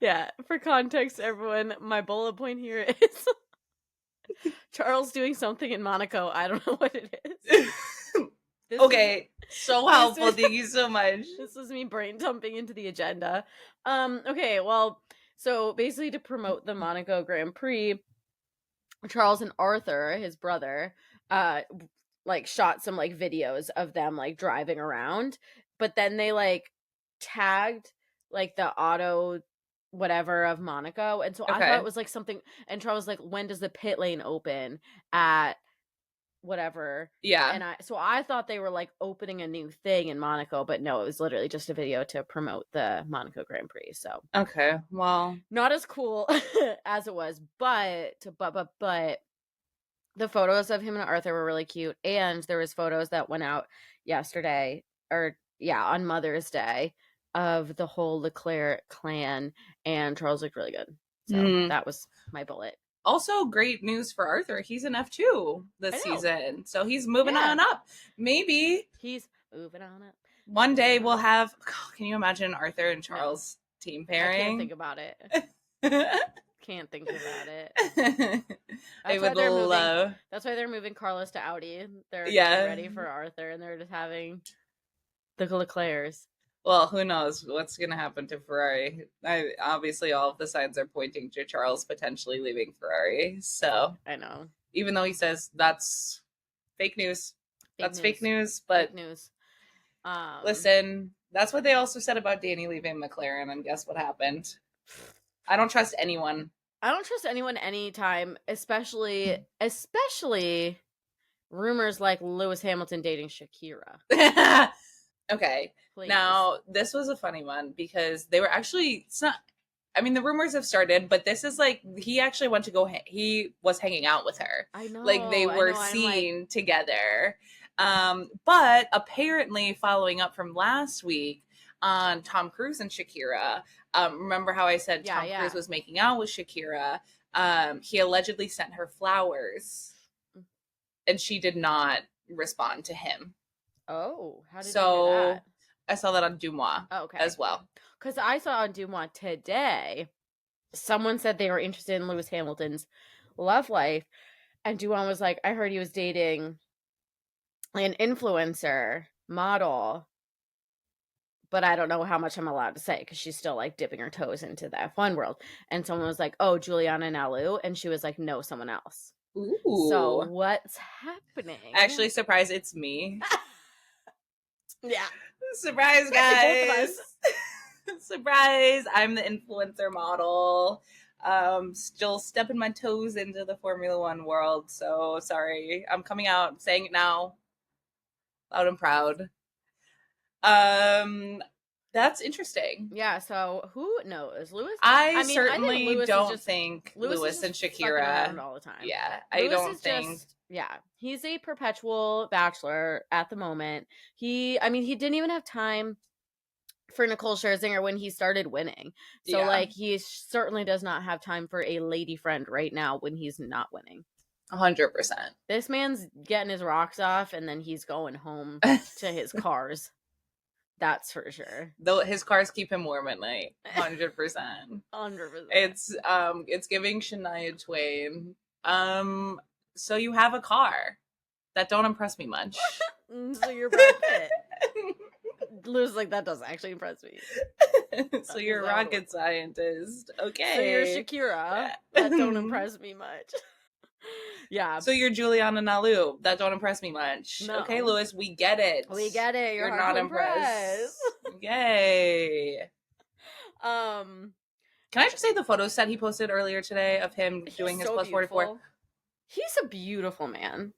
Speaker 1: Yeah, for context, everyone, my bullet point here is Charles doing something in Monaco. I don't know what it is.
Speaker 2: Okay, so helpful. Thank you so much.
Speaker 1: This was me brain dumping into the agenda. Okay, well, so basically to promote the Monaco Grand Prix, Charles and Arthur, his brother, like shot some like videos of them like driving around, but then they like tagged like the auto whatever of Monaco, and so I thought it was like something, and Charles was like, when does the pit lane open at whatever?
Speaker 2: Yeah.
Speaker 1: And I thought they were like opening a new thing in Monaco, but no, it was literally just a video to promote the Monaco Grand Prix. So
Speaker 2: okay, well,
Speaker 1: not as cool as it was, but the photos of him and Arthur were really cute, and there was photos that went out yesterday, or yeah, on Mother's Day, of the whole Leclerc clan, and Charles looked really good. So that was my bullet.
Speaker 2: Also, great news for Arthur. He's an F2 this season, so he's moving on up. Maybe
Speaker 1: he's moving on up.
Speaker 2: One day we'll have. Can you imagine Arthur and Charles team pairing?
Speaker 1: I can't think about it. Can't think about it.
Speaker 2: I would love.
Speaker 1: That's why they're moving Carlos to Audi. They're getting ready for Arthur, and they're just having the Leclercs.
Speaker 2: Well, who knows what's going to happen to Ferrari? Obviously, all of the signs are pointing to Charles potentially leaving Ferrari. So
Speaker 1: I know,
Speaker 2: even though he says that's fake news, fake news. But
Speaker 1: fake news.
Speaker 2: Listen, that's what they also said about Danny leaving McLaren, and guess what happened? I don't trust anyone.
Speaker 1: I don't trust anyone anytime, especially rumors like Lewis Hamilton dating Shakira.
Speaker 2: Okay. Please. Now, this was a funny one because they were actually, it's not, I mean, the rumors have started, but this is like, he actually went to go, he was hanging out with her.
Speaker 1: I know.
Speaker 2: Like, they were seen together. But apparently, following up from last week on Tom Cruise and Shakira, remember how I said Tom Cruise was making out with Shakira? He allegedly sent her flowers, and she did not respond to him.
Speaker 1: Oh, how did you do that?
Speaker 2: I saw that on Dumois as well.
Speaker 1: Because I saw on Dumois today, someone said they were interested in Lewis Hamilton's love life, and Dumois was like, I heard he was dating an influencer model, but I don't know how much I'm allowed to say because she's still like dipping her toes into the F1 world. And someone was like, oh, Juliana Nalu, and she was like, no, someone else.
Speaker 2: Ooh.
Speaker 1: So what's happening?
Speaker 2: Actually, surprise, it's me.
Speaker 1: Yeah.
Speaker 2: Surprise, guys. Surprise. I'm the influencer model. Still stepping my toes into the Formula One world. So sorry. I'm coming out, saying it now. Loud and proud. That's interesting.
Speaker 1: Yeah, so who knows? Lewis?
Speaker 2: I certainly don't think Lewis and Shakira
Speaker 1: all the time.
Speaker 2: Yeah, I don't think.
Speaker 1: Yeah, he's a perpetual bachelor at the moment. He didn't even have time for Nicole Scherzinger when he started winning. So like, he certainly does not have time for a lady friend right now when he's not winning.
Speaker 2: 100%.
Speaker 1: This man's getting his rocks off, and then he's going home to his cars. That's for sure.
Speaker 2: Though his cars keep him warm at night. 100%.
Speaker 1: 100%.
Speaker 2: It's giving Shania Twain. So you have a car. That don't impress me much.
Speaker 1: So you're Brad Pitt. Lou's like, that doesn't actually impress me.
Speaker 2: So you're a rocket scientist. Okay.
Speaker 1: So you're Shakira. That don't impress me much. Yeah.
Speaker 2: So you're Juliana Nalu. That don't impress me much. No. Okay, Lewis, we get it.
Speaker 1: We get it. You're
Speaker 2: not impressed. Yay. Can I just say the photo set he posted earlier today of him doing his plus 44?
Speaker 1: He's a beautiful man.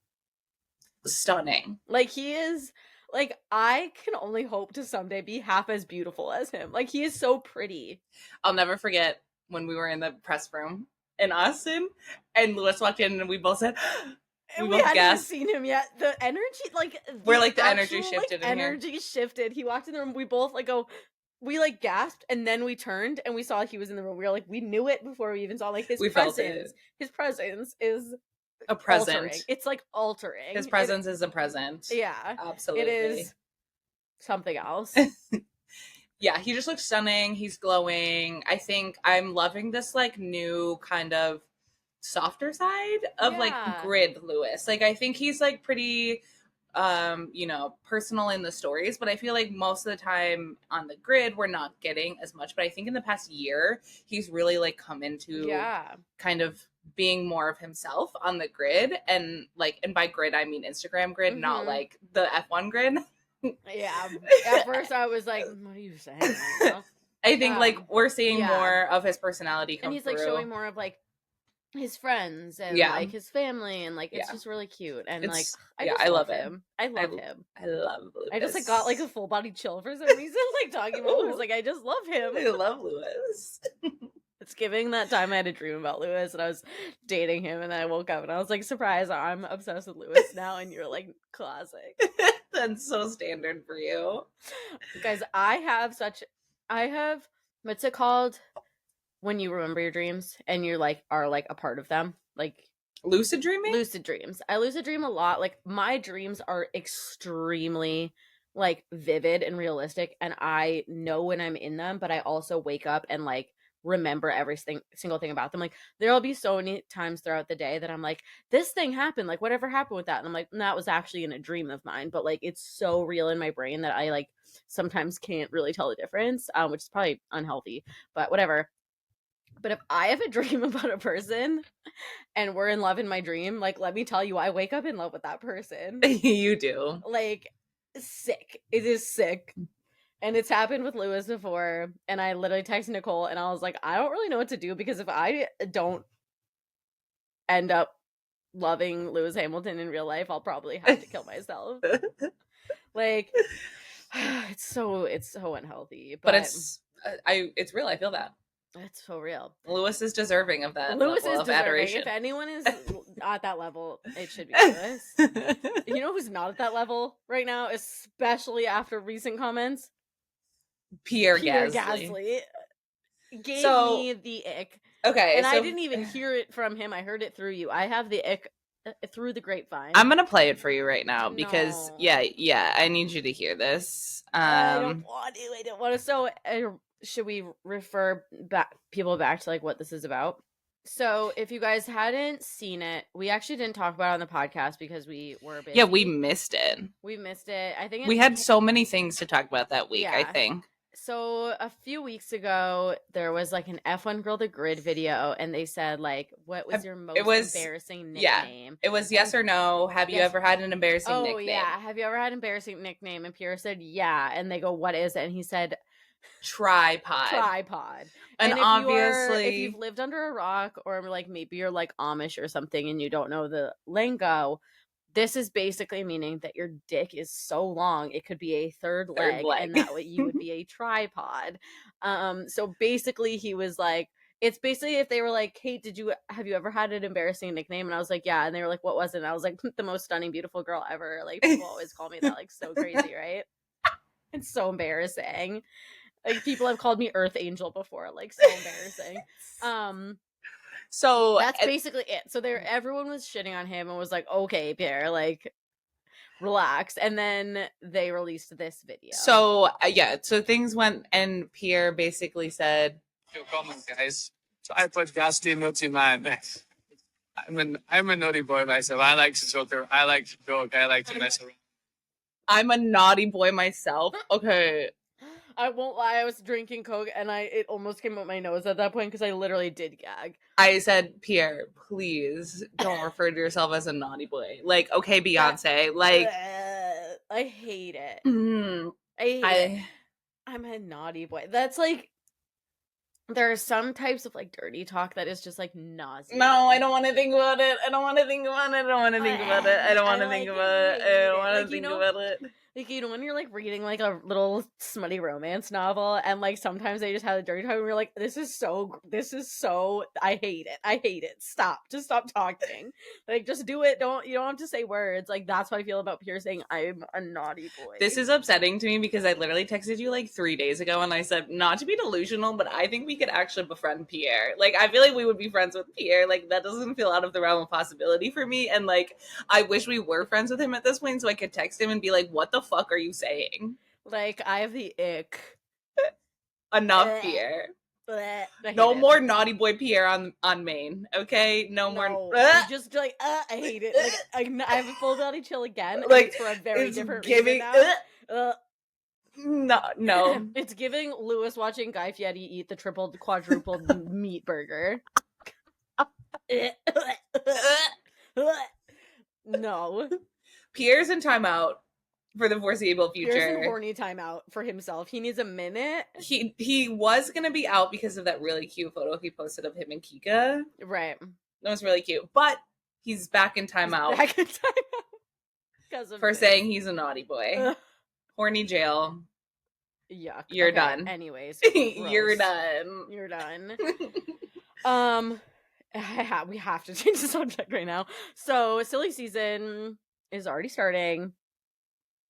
Speaker 2: Stunning.
Speaker 1: Like, he is, Like, I can only hope to someday be half as beautiful as him. Like, he is so pretty.
Speaker 2: I'll never forget when we were in the press room in Austin and Lewis walked in and we both said,
Speaker 1: And we
Speaker 2: both
Speaker 1: hadn't even
Speaker 2: gasped.
Speaker 1: seen him yet. The energy, like,
Speaker 2: We're like, the energy shifted in here.
Speaker 1: Energy shifted. He walked in the room. We both, like, we, like, gasped, and then we turned, and we saw he was in the room. We were like, we knew it before we even saw, like, his presence. His presence is
Speaker 2: a present.
Speaker 1: Altering. It's, like, altering.
Speaker 2: His presence is a present.
Speaker 1: Yeah.
Speaker 2: Absolutely.
Speaker 1: It is something else.
Speaker 2: Yeah, he just looks stunning. He's glowing. I think I'm loving this, like, new kind of softer side of, like, grid Lewis. Like, I think he's, like, pretty you know, personal in the stories, but I feel like most of the time on the grid we're not getting as much. But I think in the past year he's really, like, come into kind of being more of himself on the grid, and like, and by grid I mean Instagram grid, not like the F1 grid.
Speaker 1: Yeah, at first I was like, what are you saying right now?
Speaker 2: I think like we're seeing more of his personality come
Speaker 1: and he's
Speaker 2: through.
Speaker 1: Like showing more of like his friends and like his family, and like it's just really cute, and like I love him. I love him.
Speaker 2: I love Lewis.
Speaker 1: I just like got like a full body chill for some reason, like talking about Lewis. Like I just love him.
Speaker 2: I love Lewis.
Speaker 1: It's giving that time I had a dream about Lewis and I was dating him, and then I woke up and I was like, surprise, I'm obsessed with Lewis now, and you're like, classic.
Speaker 2: That's so standard for you.
Speaker 1: Guys, I have what's it called when you remember your dreams and you're like are like a part of them, like
Speaker 2: lucid dreaming.
Speaker 1: Lucid dreams. I lucid dream a lot. Like my dreams are extremely like vivid and realistic, and I know when I'm in them, but I also wake up and like remember every single thing about them. Like there'll be so many times throughout the day that I'm like, this thing happened, like whatever happened with that, and I'm like, that was actually in a dream of mine, but like it's so real in my brain that I like sometimes can't really tell the difference, which is probably unhealthy, but whatever. But if I have a dream about a person and we're in love in my dream, like let me tell you, I wake up in love with that person.
Speaker 2: You do.
Speaker 1: Like sick. It is sick. And it's happened with Lewis before, and I literally texted Nicole and I was like, I don't really know what to do, because if I don't end up loving Lewis Hamilton in real life, I'll probably have to kill myself. Like it's so unhealthy. But
Speaker 2: it's real. I feel that.
Speaker 1: It's so real.
Speaker 2: Lewis is deserving of that. Lewis level is of adoration.
Speaker 1: If anyone is at that level, it should be Lewis. You know who's not at that level right now, especially after recent comments?
Speaker 2: Pierre Gasly.
Speaker 1: Gave me the ick.
Speaker 2: Okay.
Speaker 1: And I didn't even hear it from him. I heard it through you. I have the ick through the grapevine.
Speaker 2: I'm gonna play it for you right now because I need you to hear this.
Speaker 1: I don't want to. So should we refer people back to like what this is about? So if you guys hadn't seen it, we actually didn't talk about it on the podcast because we were busy.
Speaker 2: Yeah, we missed it.
Speaker 1: I think
Speaker 2: we had so many things to talk about that week. I think.
Speaker 1: So a few weeks ago, there was like an F1 Girl the Grid video, and they said like, what was your most embarrassing nickname?
Speaker 2: It was yes or no. Have you ever had an embarrassing nickname? Oh
Speaker 1: yeah. Have you ever had an embarrassing nickname? And Pierre said, yeah. And they go, what is it? And he said, Tripod.
Speaker 2: And obviously,
Speaker 1: if you've lived under a rock, or like maybe you're like Amish or something and you don't know the lingo, this is basically meaning that your dick is so long it could be a third leg. And that way you would be a tripod. So basically he was like, it's basically if they were like, Kate, have you ever had an embarrassing nickname? And I was like, yeah. And they were like, what was it? And I was like, the most stunning, beautiful girl ever. Like people always call me that, like so crazy, right? It's so embarrassing. Like people have called me Earth Angel before, like so embarrassing. So that's basically it. So everyone was shitting on him and was like, okay, Pierre, like relax. And then they released this video.
Speaker 2: So so things went, and Pierre basically said,
Speaker 3: "Come on, guys. So I put Gasly naughty man. I'm a naughty boy myself. I like to joke. I like to joke. I like to mess around.
Speaker 2: I'm a naughty boy myself." Okay.
Speaker 1: I won't lie, I was drinking Coke and it almost came out my nose at that point because I literally did gag.
Speaker 2: I said, Pierre, please don't refer to yourself as a naughty boy. Like, okay, Beyonce, like...
Speaker 1: I hate it.
Speaker 2: Mm,
Speaker 1: I hate it. I'm a naughty boy. That's like... there are some types of like dirty talk that is just like nauseating.
Speaker 2: No, I don't want to think about it. I don't want to think about it. I don't want to think about it. I don't want to think about it. I don't want to think about it.
Speaker 1: Like, when you're like reading like a little smutty romance novel and like sometimes they just have a dirty talk and you're like, this is so I hate it. Just stop talking. Like, just do it. You don't have to say words. Like, that's what I feel about Pierre saying I'm a naughty boy.
Speaker 2: This is upsetting to me because I literally texted you like 3 days ago and I said, not to be delusional, but I think we could actually befriend Pierre. Like, I feel like we would be friends with Pierre. Like, that doesn't feel out of the realm of possibility for me. And like, I wish we were friends with him at this point so I could text him and be like, what the fuck are you saying?
Speaker 1: Like, I have the ick.
Speaker 2: Enough, Pierre. No more naughty boy Pierre on main, okay? No more.
Speaker 1: Just like, I hate it. Like, I have a full body chill again.
Speaker 2: Like,
Speaker 1: it's for a very different
Speaker 2: giving,
Speaker 1: reason
Speaker 2: now. No.
Speaker 1: It's giving Lewis watching Guy Fieri eat the triple, quadrupled meat burger. No.
Speaker 2: Pierre's in timeout for the foreseeable future.
Speaker 1: Pierre's in horny timeout for himself. He needs a minute.
Speaker 2: He was gonna be out because of that really cute photo he posted of him and Kika.
Speaker 1: Right.
Speaker 2: That was really cute. But he's back in timeout.
Speaker 1: Back in timeout.
Speaker 2: For saying he's a naughty boy. Ugh. Horny jail.
Speaker 1: Yuck.
Speaker 2: You're done.
Speaker 1: Anyways.
Speaker 2: You're done.
Speaker 1: You're done. We have to change the subject right now. So, silly season is already starting.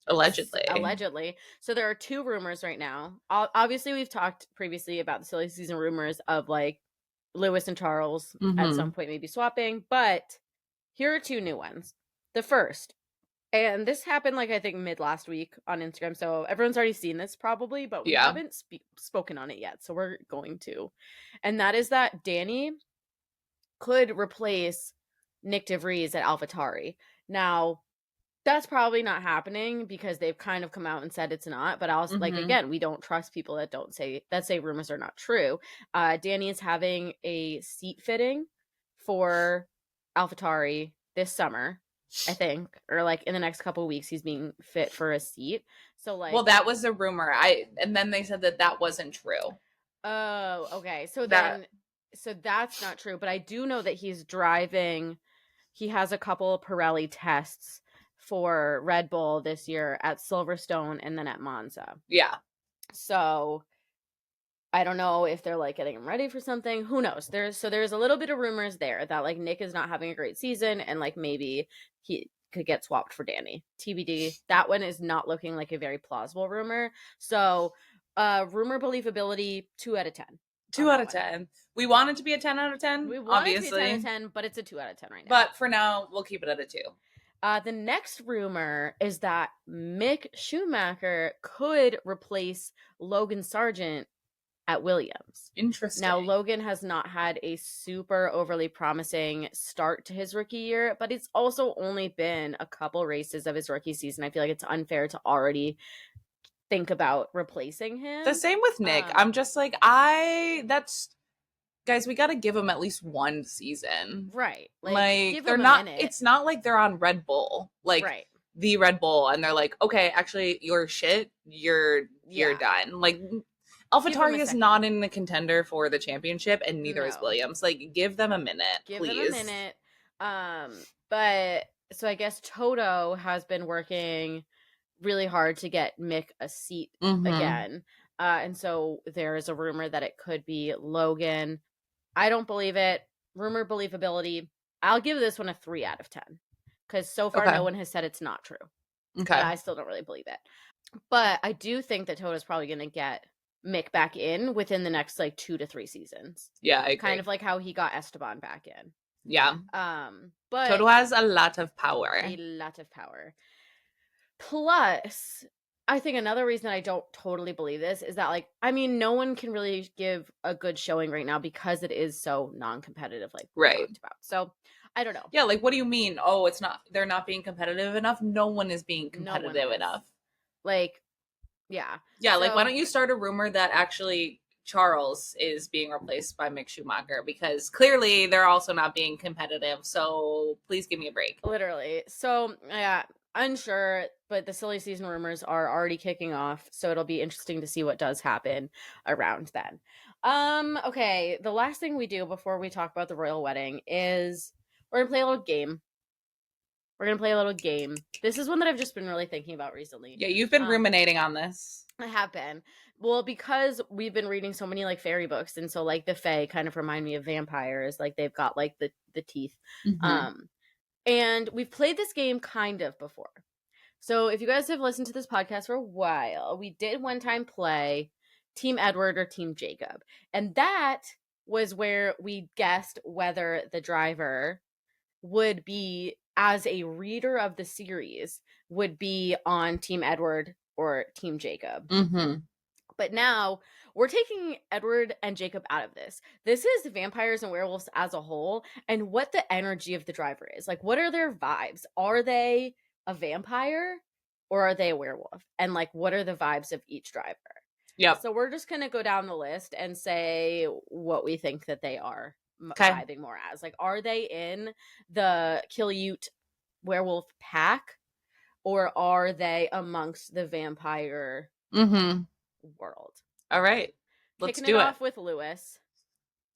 Speaker 1: Allegedly. So there are 2 rumors right now. Obviously, we've talked previously about the silly season rumors of like Lewis and Charles at some point maybe swapping, but here are 2 new ones. The first, and this happened like I think mid last week on Instagram, so everyone's already seen this probably, but we haven't spoken on it yet, so we're going to. And that is that Danny could replace Nick DeVries at AlphaTauri. Now, that's probably not happening because they've kind of come out and said it's not. But also, like, again, we don't trust people that say rumors are not true. Danny is having a seat fitting for AlphaTauri this summer, I think, or like in the next couple of weeks, he's being fit for a seat. So like,
Speaker 2: well, that was a rumor. And then they said that wasn't true.
Speaker 1: Oh, okay. So that's not true. But I do know that he's driving. He has a couple of Pirelli tests for Red Bull this year at Silverstone and then at Monza.
Speaker 2: Yeah.
Speaker 1: So I don't know if they're like getting him ready for something. Who knows? There's a little bit of rumors there that like Nick is not having a great season and like maybe he could get swapped for Danny. TBD. That one is not looking like a very plausible rumor. So rumor believability 2 out of 10.
Speaker 2: 2 out of 10. We want it to be a 10 out of 10.
Speaker 1: We want it to be a 10 out of 10, but it's a 2 out of 10 right now.
Speaker 2: But for now, we'll keep it at a 2.
Speaker 1: The next rumor is that Mick Schumacher could replace Logan Sargent at Williams.
Speaker 2: Interesting.
Speaker 1: Now, Logan has not had a super overly promising start to his rookie year, but it's also only been a couple races of his rookie season. I feel like it's unfair to already think about replacing him.
Speaker 2: The same with Nick. I'm just like, guys, we got to give them at least 1 season.
Speaker 1: Right.
Speaker 2: Like they're not, it's not like they're on Red Bull, like the Red Bull. And they're like, okay, actually you're shit. You're done. Like AlphaTauri is not in the contender for the championship and neither is Williams. Like give them a minute, please.
Speaker 1: Give them a minute. But so I guess Toto has been working really hard to get Mick a seat again. And so there is a rumor that it could be Logan. I don't believe it. Rumor believability. I'll give this one a 3 out of 10 because so far no one has said it's not true.
Speaker 2: Okay.
Speaker 1: But I still don't really believe it. But I do think that Toto's probably going to get Mick back in within the next like 2 to 3 seasons.
Speaker 2: Yeah, I agree.
Speaker 1: Kind of like how he got Esteban back in.
Speaker 2: Yeah.
Speaker 1: But
Speaker 2: Toto has a lot of power.
Speaker 1: A lot of power. Plus, I think another reason I don't totally believe this is that, like, I mean, no one can really give a good showing right now because it is so non-competitive, like we talked about. So, I don't know.
Speaker 2: Yeah, like, what do you mean? Oh, it's not, they're not being competitive enough? No one is being competitive enough.
Speaker 1: Like, yeah.
Speaker 2: Yeah, so, like, why don't you start a rumor that actually Charles is being replaced by Mick Schumacher? Because clearly they're also not being competitive. So, please give me a break.
Speaker 1: Literally. So, yeah. Unsure, but the silly season rumors are already kicking off, so it'll be interesting to see what does happen around then. Okay, the last thing we do before we talk about the royal wedding is we're gonna play a little game. This is one that I've just been really thinking about recently.
Speaker 2: Yeah, you've been ruminating on this.
Speaker 1: I have been. Well, because we've been reading so many like fairy books, and so like the fae kind of remind me of vampires. Like they've got like the teeth. And we've played this game kind of before. So if you guys have listened to this podcast for a while, we did one time play Team Edward or Team Jacob. And that was where we guessed whether the driver would be, as a reader of the series, would be on Team Edward or Team Jacob. But now we're taking Edward and Jacob out of this. This is Vampires and Werewolves as a whole, and what the energy of the driver is. Like, what are their vibes? Are they a vampire or are they a werewolf? And like, what are the vibes of each driver?
Speaker 2: Yep.
Speaker 1: So we're just going to go down the list and say what we think that they are vibing more as. Like, are they in the Killyute werewolf pack, or are they amongst the vampire world?
Speaker 2: All right, let's
Speaker 1: Kicking
Speaker 2: do it.
Speaker 1: Off with Lewis.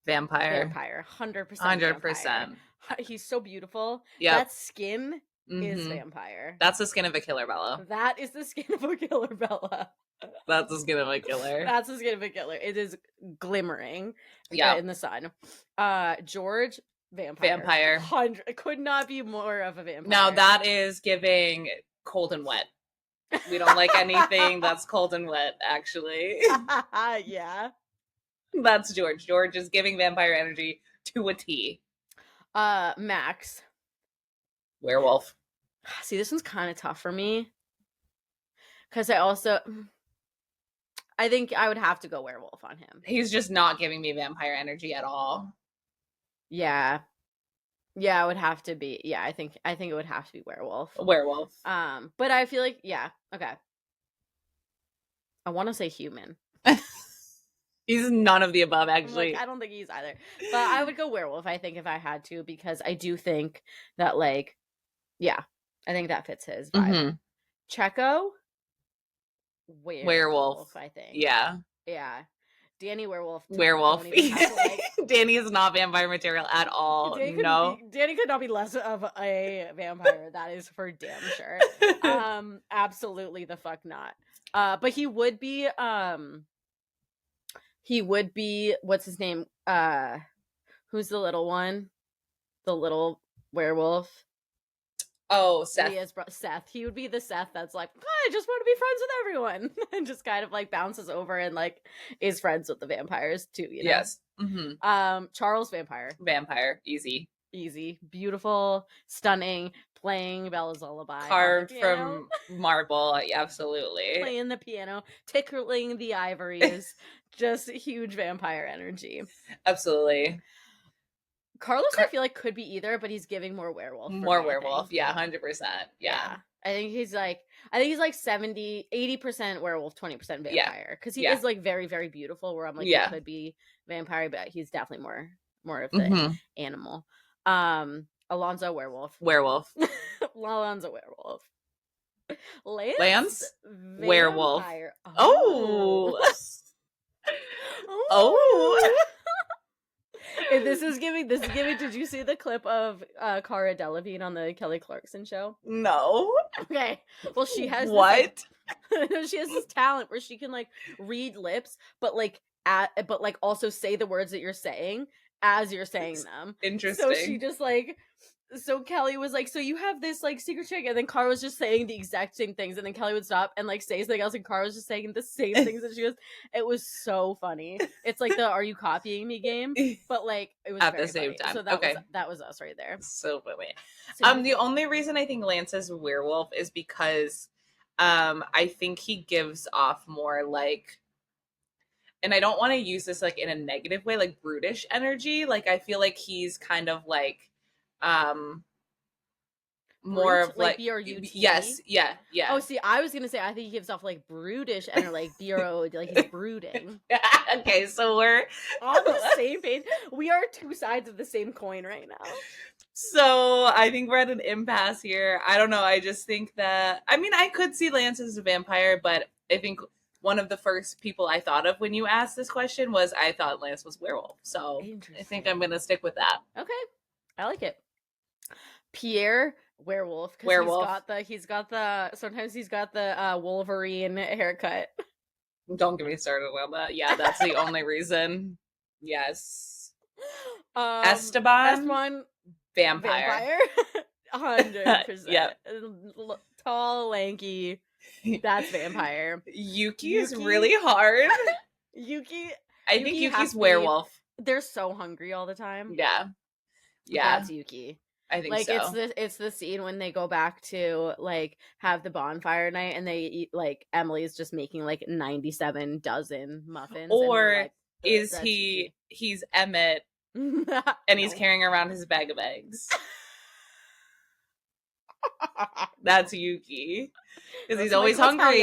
Speaker 2: Vampire,
Speaker 1: 100%.
Speaker 2: 100%.
Speaker 1: He's so beautiful.
Speaker 2: Yeah,
Speaker 1: that skin is vampire.
Speaker 2: That's the skin of a killer, Bella.
Speaker 1: That is the skin of a killer, Bella.
Speaker 2: That's the skin of a killer.
Speaker 1: That's the skin of a killer. It is glimmering. In the sun. George, vampire. 100 could not be more of a vampire.
Speaker 2: Now that is giving cold and wet. We don't like anything that's cold and wet, actually.
Speaker 1: Yeah.
Speaker 2: That's George. George is giving vampire energy to a T.
Speaker 1: Max.
Speaker 2: Werewolf.
Speaker 1: See, this one's kind of tough for me. Because I think I would have to go werewolf on him.
Speaker 2: He's just not giving me vampire energy at all.
Speaker 1: Yeah. Yeah, it would have to be. Yeah, I think it would have to be werewolf.
Speaker 2: Werewolf.
Speaker 1: But I feel like, yeah, okay. I want to say human.
Speaker 2: He's none of the above, actually.
Speaker 1: Like, I don't think he's either. But I would go werewolf, I think, if I had to, because I do think that, like, yeah, I think that fits his vibe. Checo, werewolf, I think.
Speaker 2: Yeah.
Speaker 1: Yeah. Danny, werewolf.
Speaker 2: Werewolf. Danny is not vampire material at all.
Speaker 1: Danny could not be less of a vampire. That is for damn sure. Absolutely the fuck not. But he would be, what's his name? Who's the little one? The little werewolf.
Speaker 2: Oh, Seth.
Speaker 1: Seth. He would be the Seth that's like, I just want to be friends with everyone. And just kind of like bounces over and like is friends with the vampires too, you know?
Speaker 2: Yes.
Speaker 1: Charles, vampire.
Speaker 2: Vampire. Easy.
Speaker 1: Beautiful, stunning, playing Bella's lullaby.
Speaker 2: Carved from marble. Absolutely.
Speaker 1: Playing the piano, tickling the ivories. Just huge vampire energy.
Speaker 2: Absolutely.
Speaker 1: Carlos, I feel like, could be either, but he's giving more werewolf.
Speaker 2: Werewolf, yeah, 100%. Yeah.
Speaker 1: I think he's like 80% werewolf, 20% vampire. Because he is like very, very beautiful, where I'm like, he could be vampire, but he's definitely more of the animal. Alonso, werewolf. Alonso, werewolf. Lance?
Speaker 2: Werewolf.
Speaker 1: Oh. This is giving. Did you see the clip of Cara Delevingne on the Kelly Clarkson show?
Speaker 2: No.
Speaker 1: Okay. Well, she has
Speaker 2: what?
Speaker 1: She has this talent where she can like read lips, but also say the words that you're saying as you're saying them.
Speaker 2: Interesting.
Speaker 1: So she just like. So Kelly was like, so you have this like secret trick, and then Cara was just saying the exact same things, and then Kelly would stop and like say something else, and Cara was just saying the same things that she was. It was so funny. It's like the "Are you copying me?" game, but like it was
Speaker 2: at the same time.
Speaker 1: So that was us right there.
Speaker 2: So funny. So, the only reason I think Lance is werewolf is because, I think he gives off more like. And I don't want to use this like in a negative way, like brutish energy. Like I feel like he's kind of like. more of like
Speaker 1: B-R-U-T?
Speaker 2: Yes, yeah.
Speaker 1: Oh, see, I was gonna say I think he gives off like brutish and like B-R-O, like he's brooding.
Speaker 2: Okay, so we're
Speaker 1: on the same page. We are two sides of the same coin right now.
Speaker 2: So I think we're at an impasse here. I don't know. I just think that, I mean, I could see Lance as a vampire, but I think one of the first people I thought of when you asked this question was I thought Lance was werewolf. So I think I'm going to stick with that.
Speaker 1: Okay. I like it. Pierre, werewolf.
Speaker 2: Werewolf.
Speaker 1: Sometimes he's got the Wolverine haircut.
Speaker 2: Don't get me started on that. Yeah, that's the only reason. Yes. Esteban. Vampire.
Speaker 1: 100%.
Speaker 2: Yep.
Speaker 1: Tall, lanky. That's vampire.
Speaker 2: Yuki is really hard.
Speaker 1: Yuki.
Speaker 2: I think Yuki's werewolf.
Speaker 1: They're so hungry all the time.
Speaker 2: Yeah. Yeah.
Speaker 1: That's Yuki.
Speaker 2: I think
Speaker 1: like
Speaker 2: so.
Speaker 1: It's the scene when they go back to like have the bonfire night and they eat, like Emily's just making like 97 dozen muffins.
Speaker 2: Or
Speaker 1: like,
Speaker 2: is he's Emmett and he's carrying around his bag of eggs. That's Yuki. Because he's always hungry.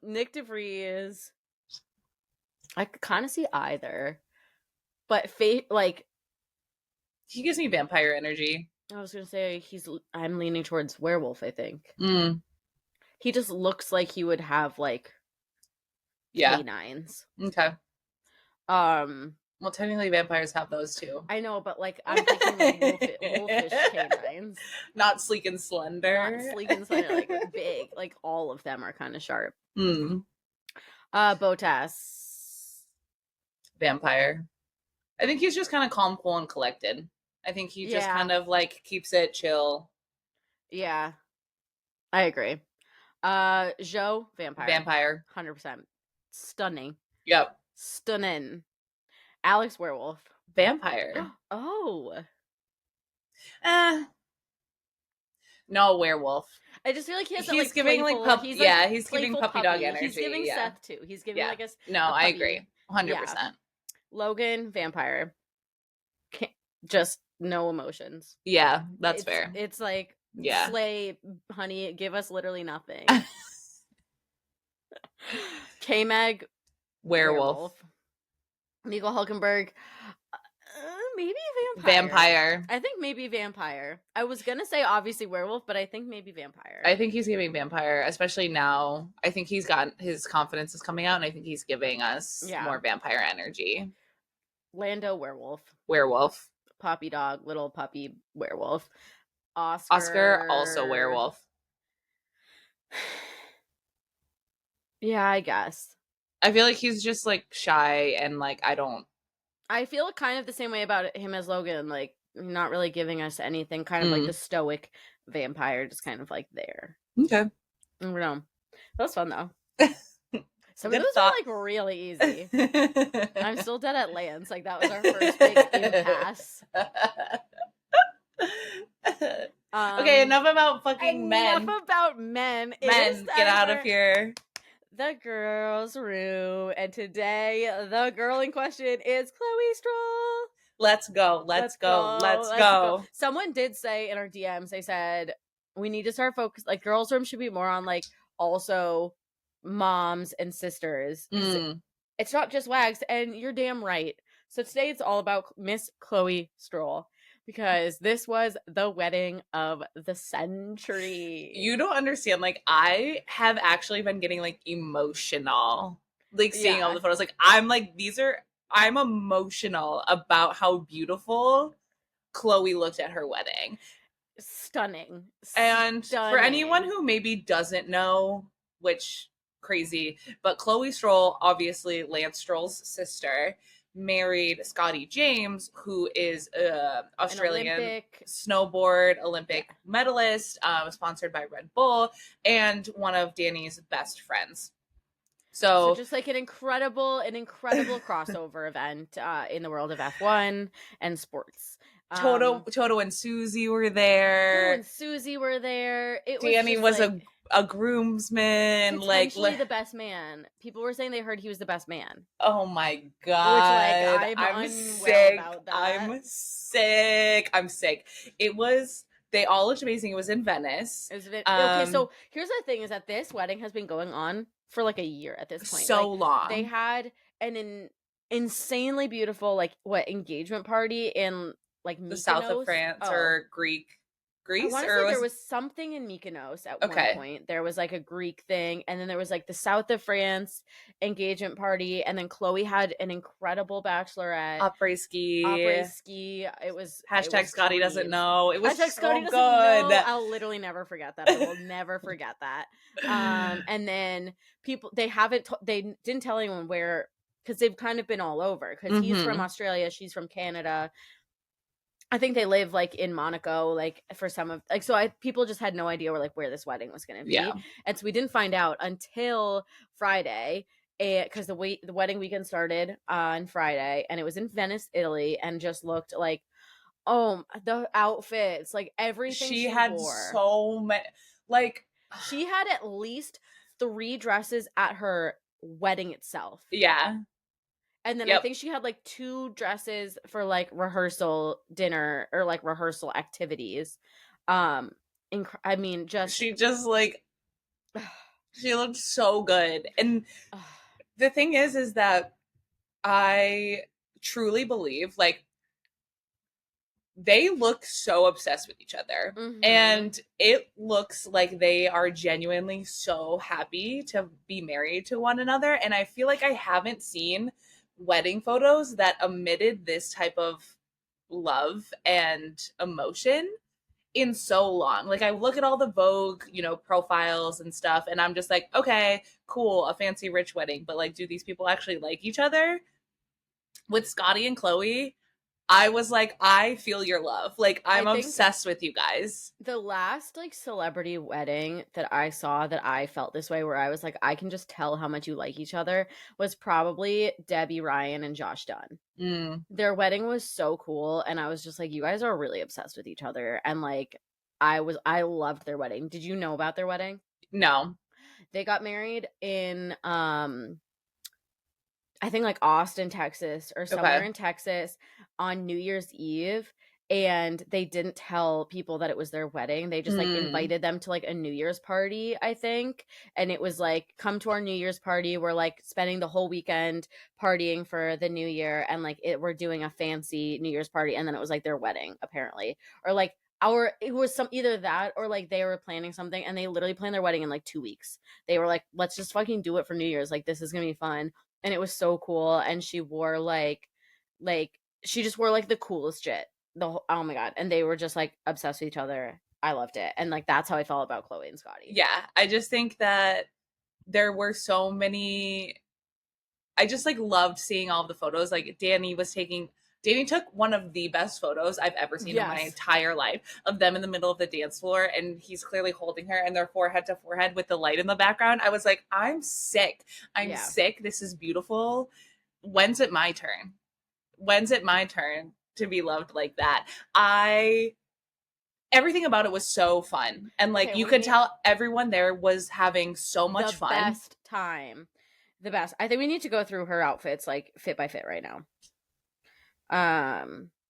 Speaker 1: Nick DeVries. I could kind of see either. But like
Speaker 2: he gives me vampire energy.
Speaker 1: I was gonna say I'm leaning towards werewolf, I think. He just looks like he would have like canines.
Speaker 2: Okay. Well, technically vampires have those too.
Speaker 1: I know, but like I'm thinking like wolfish canines.
Speaker 2: Not sleek and slender.
Speaker 1: Not sleek and slender, like big. Like all of them are kind of sharp. Bottas.
Speaker 2: Vampire. I think he's just kind of calm, cool, and collected. I think he just kind of like keeps it chill.
Speaker 1: Yeah. I agree. Joe, vampire.
Speaker 2: Vampire.
Speaker 1: 100%. Stunning.
Speaker 2: Yep.
Speaker 1: Stunning. Alex, werewolf.
Speaker 2: Vampire.
Speaker 1: Oh.
Speaker 2: No, werewolf.
Speaker 1: I just feel like he's
Speaker 2: like giving
Speaker 1: playful,
Speaker 2: like puppy. He's giving puppy dog energy.
Speaker 1: He's giving Seth too. He's giving like a
Speaker 2: No,
Speaker 1: a
Speaker 2: I agree. 100%.
Speaker 1: Logan, vampire. Just no emotions.
Speaker 2: Yeah, that's fair.
Speaker 1: It's like slay, honey, give us literally nothing. K-Meg,
Speaker 2: werewolf.
Speaker 1: Nico Hulkenberg, maybe
Speaker 2: vampire.
Speaker 1: I think maybe vampire. I was gonna say obviously werewolf, but I think maybe vampire.
Speaker 2: I think he's giving vampire, especially now. I think he's got his confidence is coming out, and I think he's giving us more vampire energy.
Speaker 1: Lando, werewolf.
Speaker 2: Werewolf.
Speaker 1: Puppy dog, little puppy werewolf.
Speaker 2: Oscar also werewolf.
Speaker 1: Yeah, I guess.
Speaker 2: I feel like he's just like shy and like
Speaker 1: I feel kind of the same way about him as Logan, like not really giving us anything, kind of like the stoic vampire, just kind of like there.
Speaker 2: Okay.
Speaker 1: I don't know. That was fun though. Some of those are like really easy. I'm still dead at Lance. Like that was our first big impasse.
Speaker 2: Okay, enough about fucking men.
Speaker 1: Enough about men.
Speaker 2: Men, get out of here.
Speaker 1: The girls' room, and today the girl in question is Chloe Stroll.
Speaker 2: Let's go. Let's go.
Speaker 1: Someone did say in our DMs, they said we need to start focus. Like girls' room should be more on like also moms and sisters. It's not just wags, and you're damn right. So today it's all about Miss Chloe Stroll. Because this was the wedding of the century.
Speaker 2: You don't understand. Like, I have actually been getting, like, emotional. Like, seeing all the photos. Like, I'm emotional about how beautiful Chloe looked at her wedding.
Speaker 1: Stunning.
Speaker 2: And for anyone who maybe doesn't know, which, crazy, but Chloe Stroll, obviously Lance Stroll's sister, married Scotty James, who is an Australian snowboard Olympic medalist, sponsored by Red Bull, and one of Danny's best friends. So
Speaker 1: just like an incredible crossover event in the world of F1 and sports.
Speaker 2: Toto and Susie were there.
Speaker 1: Danny
Speaker 2: was a groomsman,
Speaker 1: potentially the best man. People were saying they heard he was the best man.
Speaker 2: Oh my god!
Speaker 1: Which, like, I'm
Speaker 2: sick.
Speaker 1: about that.
Speaker 2: I'm sick. It was. They all looked amazing. It was in Venice.
Speaker 1: Okay, so here's the thing: is that this wedding has been going on for like a year at this point.
Speaker 2: So
Speaker 1: like,
Speaker 2: long.
Speaker 1: They had an insanely beautiful engagement party in like Mykonos.
Speaker 2: The south of France or Greece.
Speaker 1: I want to say there was something in Mykonos at one point. There was like a Greek thing, and then there was like the south of France engagement party, and then Chloe had an incredible bachelorette.
Speaker 2: Après ski.
Speaker 1: It was
Speaker 2: Scotty doesn't know. It was so
Speaker 1: Scotty
Speaker 2: good.
Speaker 1: Know. I'll literally never forget that. I will never forget that. And then people they didn't tell anyone where, because they've kind of been all over. Because he's from Australia, she's from Canada. I think they live like in Monaco, like for some of people just had no idea where this wedding was going to be.
Speaker 2: Yeah.
Speaker 1: And so we didn't find out until Friday, because the wedding weekend started on Friday, and it was in Venice, Italy, and just looked like, oh, the outfits, like everything she
Speaker 2: had
Speaker 1: wore.
Speaker 2: So many, like
Speaker 1: she had at least 3 dresses at her wedding itself.
Speaker 2: Yeah.
Speaker 1: And then I think she had like 2 dresses for like rehearsal dinner or like rehearsal activities. I mean,
Speaker 2: she just like she looked so good. And the thing is that I truly believe like they look so obsessed with each other. And it looks like they are genuinely so happy to be married to one another. And I feel like I haven't seen wedding photos that omitted this type of love and emotion in so long. Like, I look at all the Vogue, profiles and stuff, and I'm just like, okay, cool, a fancy rich wedding, but like, do these people actually like each other? With Scotty and Chloe, I was like, I feel your love. Like, I'm obsessed with you guys.
Speaker 1: The last like celebrity wedding that I saw that I felt this way, where I was like, I can just tell how much you like each other, was probably Debbie Ryan and Josh Dunn. Their wedding was so cool, and I was just like, you guys are really obsessed with each other. And like, I loved their wedding. Did you know about their wedding?
Speaker 2: No.
Speaker 1: They got married in I think like Austin, Texas, or somewhere in Texas on New Year's Eve. And they didn't tell people that it was their wedding. They just like invited them to like a New Year's party, I think. And it was like, come to our New Year's party. We're like spending the whole weekend partying for the new year. And like we're doing a fancy New Year's party. And then it was like their wedding, apparently. Or like it was either that or like they were planning something, and they literally planned their wedding in like 2 weeks. They were like, let's just fucking do it for New Year's. Like, this is going to be fun. And it was so cool. And she wore she just wore like the coolest shit. Oh my god. And they were just like obsessed with each other. I loved it. And like, that's how I felt about Chloe and Scotty.
Speaker 2: Yeah. I just think that there were so many, I just like loved seeing all of the photos. Like Danny took one of the best photos I've ever seen in my entire life, of them in the middle of the dance floor, and he's clearly holding her, and they're forehead to forehead with the light in the background. I was like, I'm sick. I'm sick. This is beautiful. When's it my turn? When's it my turn to be loved like that? Everything about it was so fun. And like, you could tell everyone there was having so much fun.
Speaker 1: The best time. The best. I think we need to go through her outfits like fit by fit right now.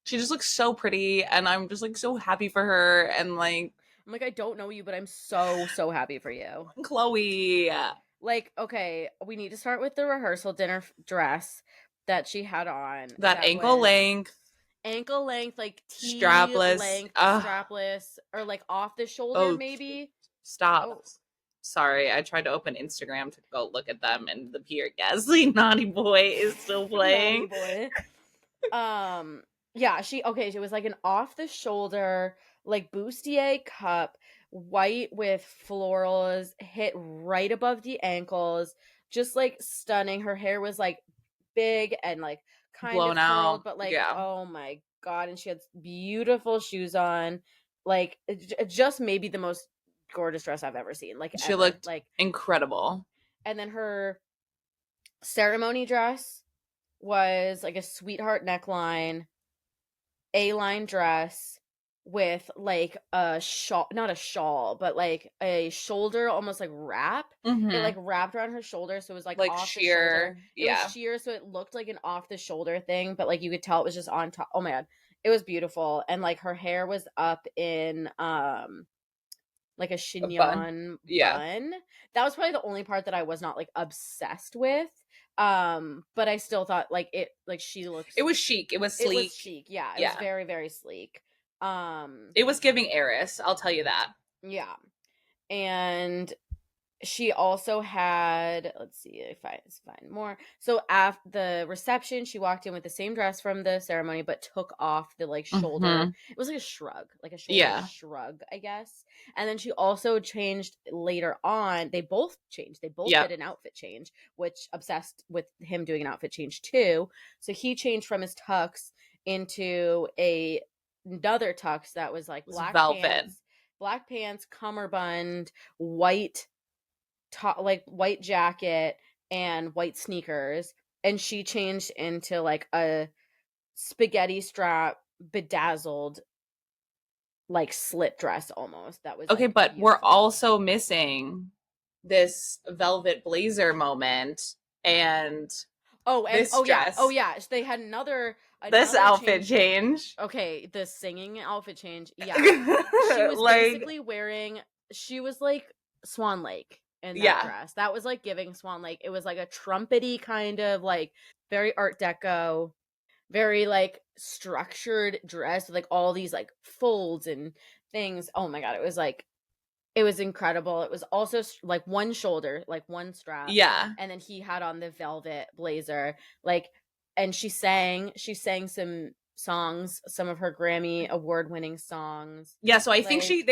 Speaker 2: She just looks so pretty, and I'm just like so happy for her. And like,
Speaker 1: I'm like, I don't know you, but I'm so happy for you,
Speaker 2: Chloe.
Speaker 1: Like, okay, we need to start with the rehearsal dinner dress that she had on.
Speaker 2: That ankle length,
Speaker 1: like
Speaker 2: strapless,
Speaker 1: strapless, or like off the shoulder, maybe.
Speaker 2: Stop. Oh. Sorry, I tried to open Instagram to go look at them, and the Pierre Gasly naughty boy is still playing.
Speaker 1: Naughty boy. Yeah, she was like an off the shoulder, like bustier cup, white with florals, hit right above the ankles, just like stunning. Her hair was like big and like kind
Speaker 2: blown
Speaker 1: of
Speaker 2: out,
Speaker 1: but like, oh my god. And she had beautiful shoes on, like just maybe the most gorgeous dress I've ever seen. Like,
Speaker 2: she looked like incredible.
Speaker 1: And then her ceremony dress was like a sweetheart neckline, A-line dress, with like a shawl, not a shawl, but like a shoulder almost like wrap. It like wrapped around her shoulder, so it was like off
Speaker 2: sheer,
Speaker 1: the shoulder. It was
Speaker 2: yeah.
Speaker 1: sheer, so it looked like an off the shoulder thing, but like you could tell it was just on top. Oh my god, it was beautiful. And like her hair was up in like a chignon bun. That was probably the only part that I was not like obsessed with. But I still thought like she looked,
Speaker 2: it was chic, it was sleek.
Speaker 1: It was chic, yeah. It was very, very sleek.
Speaker 2: It was giving heiress, I'll tell you that.
Speaker 1: Yeah. And she also had, let's see if I find more. So after the reception, she walked in with the same dress from the ceremony, but took off the like shoulder. It was like a shrug, like a shoulder shrug, I guess. And then she also changed later on. They both changed. They both did an outfit change, which obsessed with him doing an outfit change too. So he changed from his tux into another tux that was like black pants, cummerbund, white top, like white jacket and white sneakers, and she changed into like a spaghetti strap bedazzled like slip dress almost. That was
Speaker 2: okay,
Speaker 1: like,
Speaker 2: but beautiful. We're also missing this velvet blazer moment and this dress.
Speaker 1: They had another
Speaker 2: this outfit change.
Speaker 1: Okay, the singing outfit change. Yeah. She was like, basically wearing, she was like Swan Lake in that dress. That was like giving Swan Lake. It was like a trumpety kind of like very Art Deco, very like structured dress with like all these like folds and things. Oh my god, it was incredible. It was also like one shoulder, like one strap.
Speaker 2: Yeah.
Speaker 1: And then he had on the velvet blazer. Like, and she sang some songs, some of her Grammy award-winning songs.
Speaker 2: Yeah, so I think she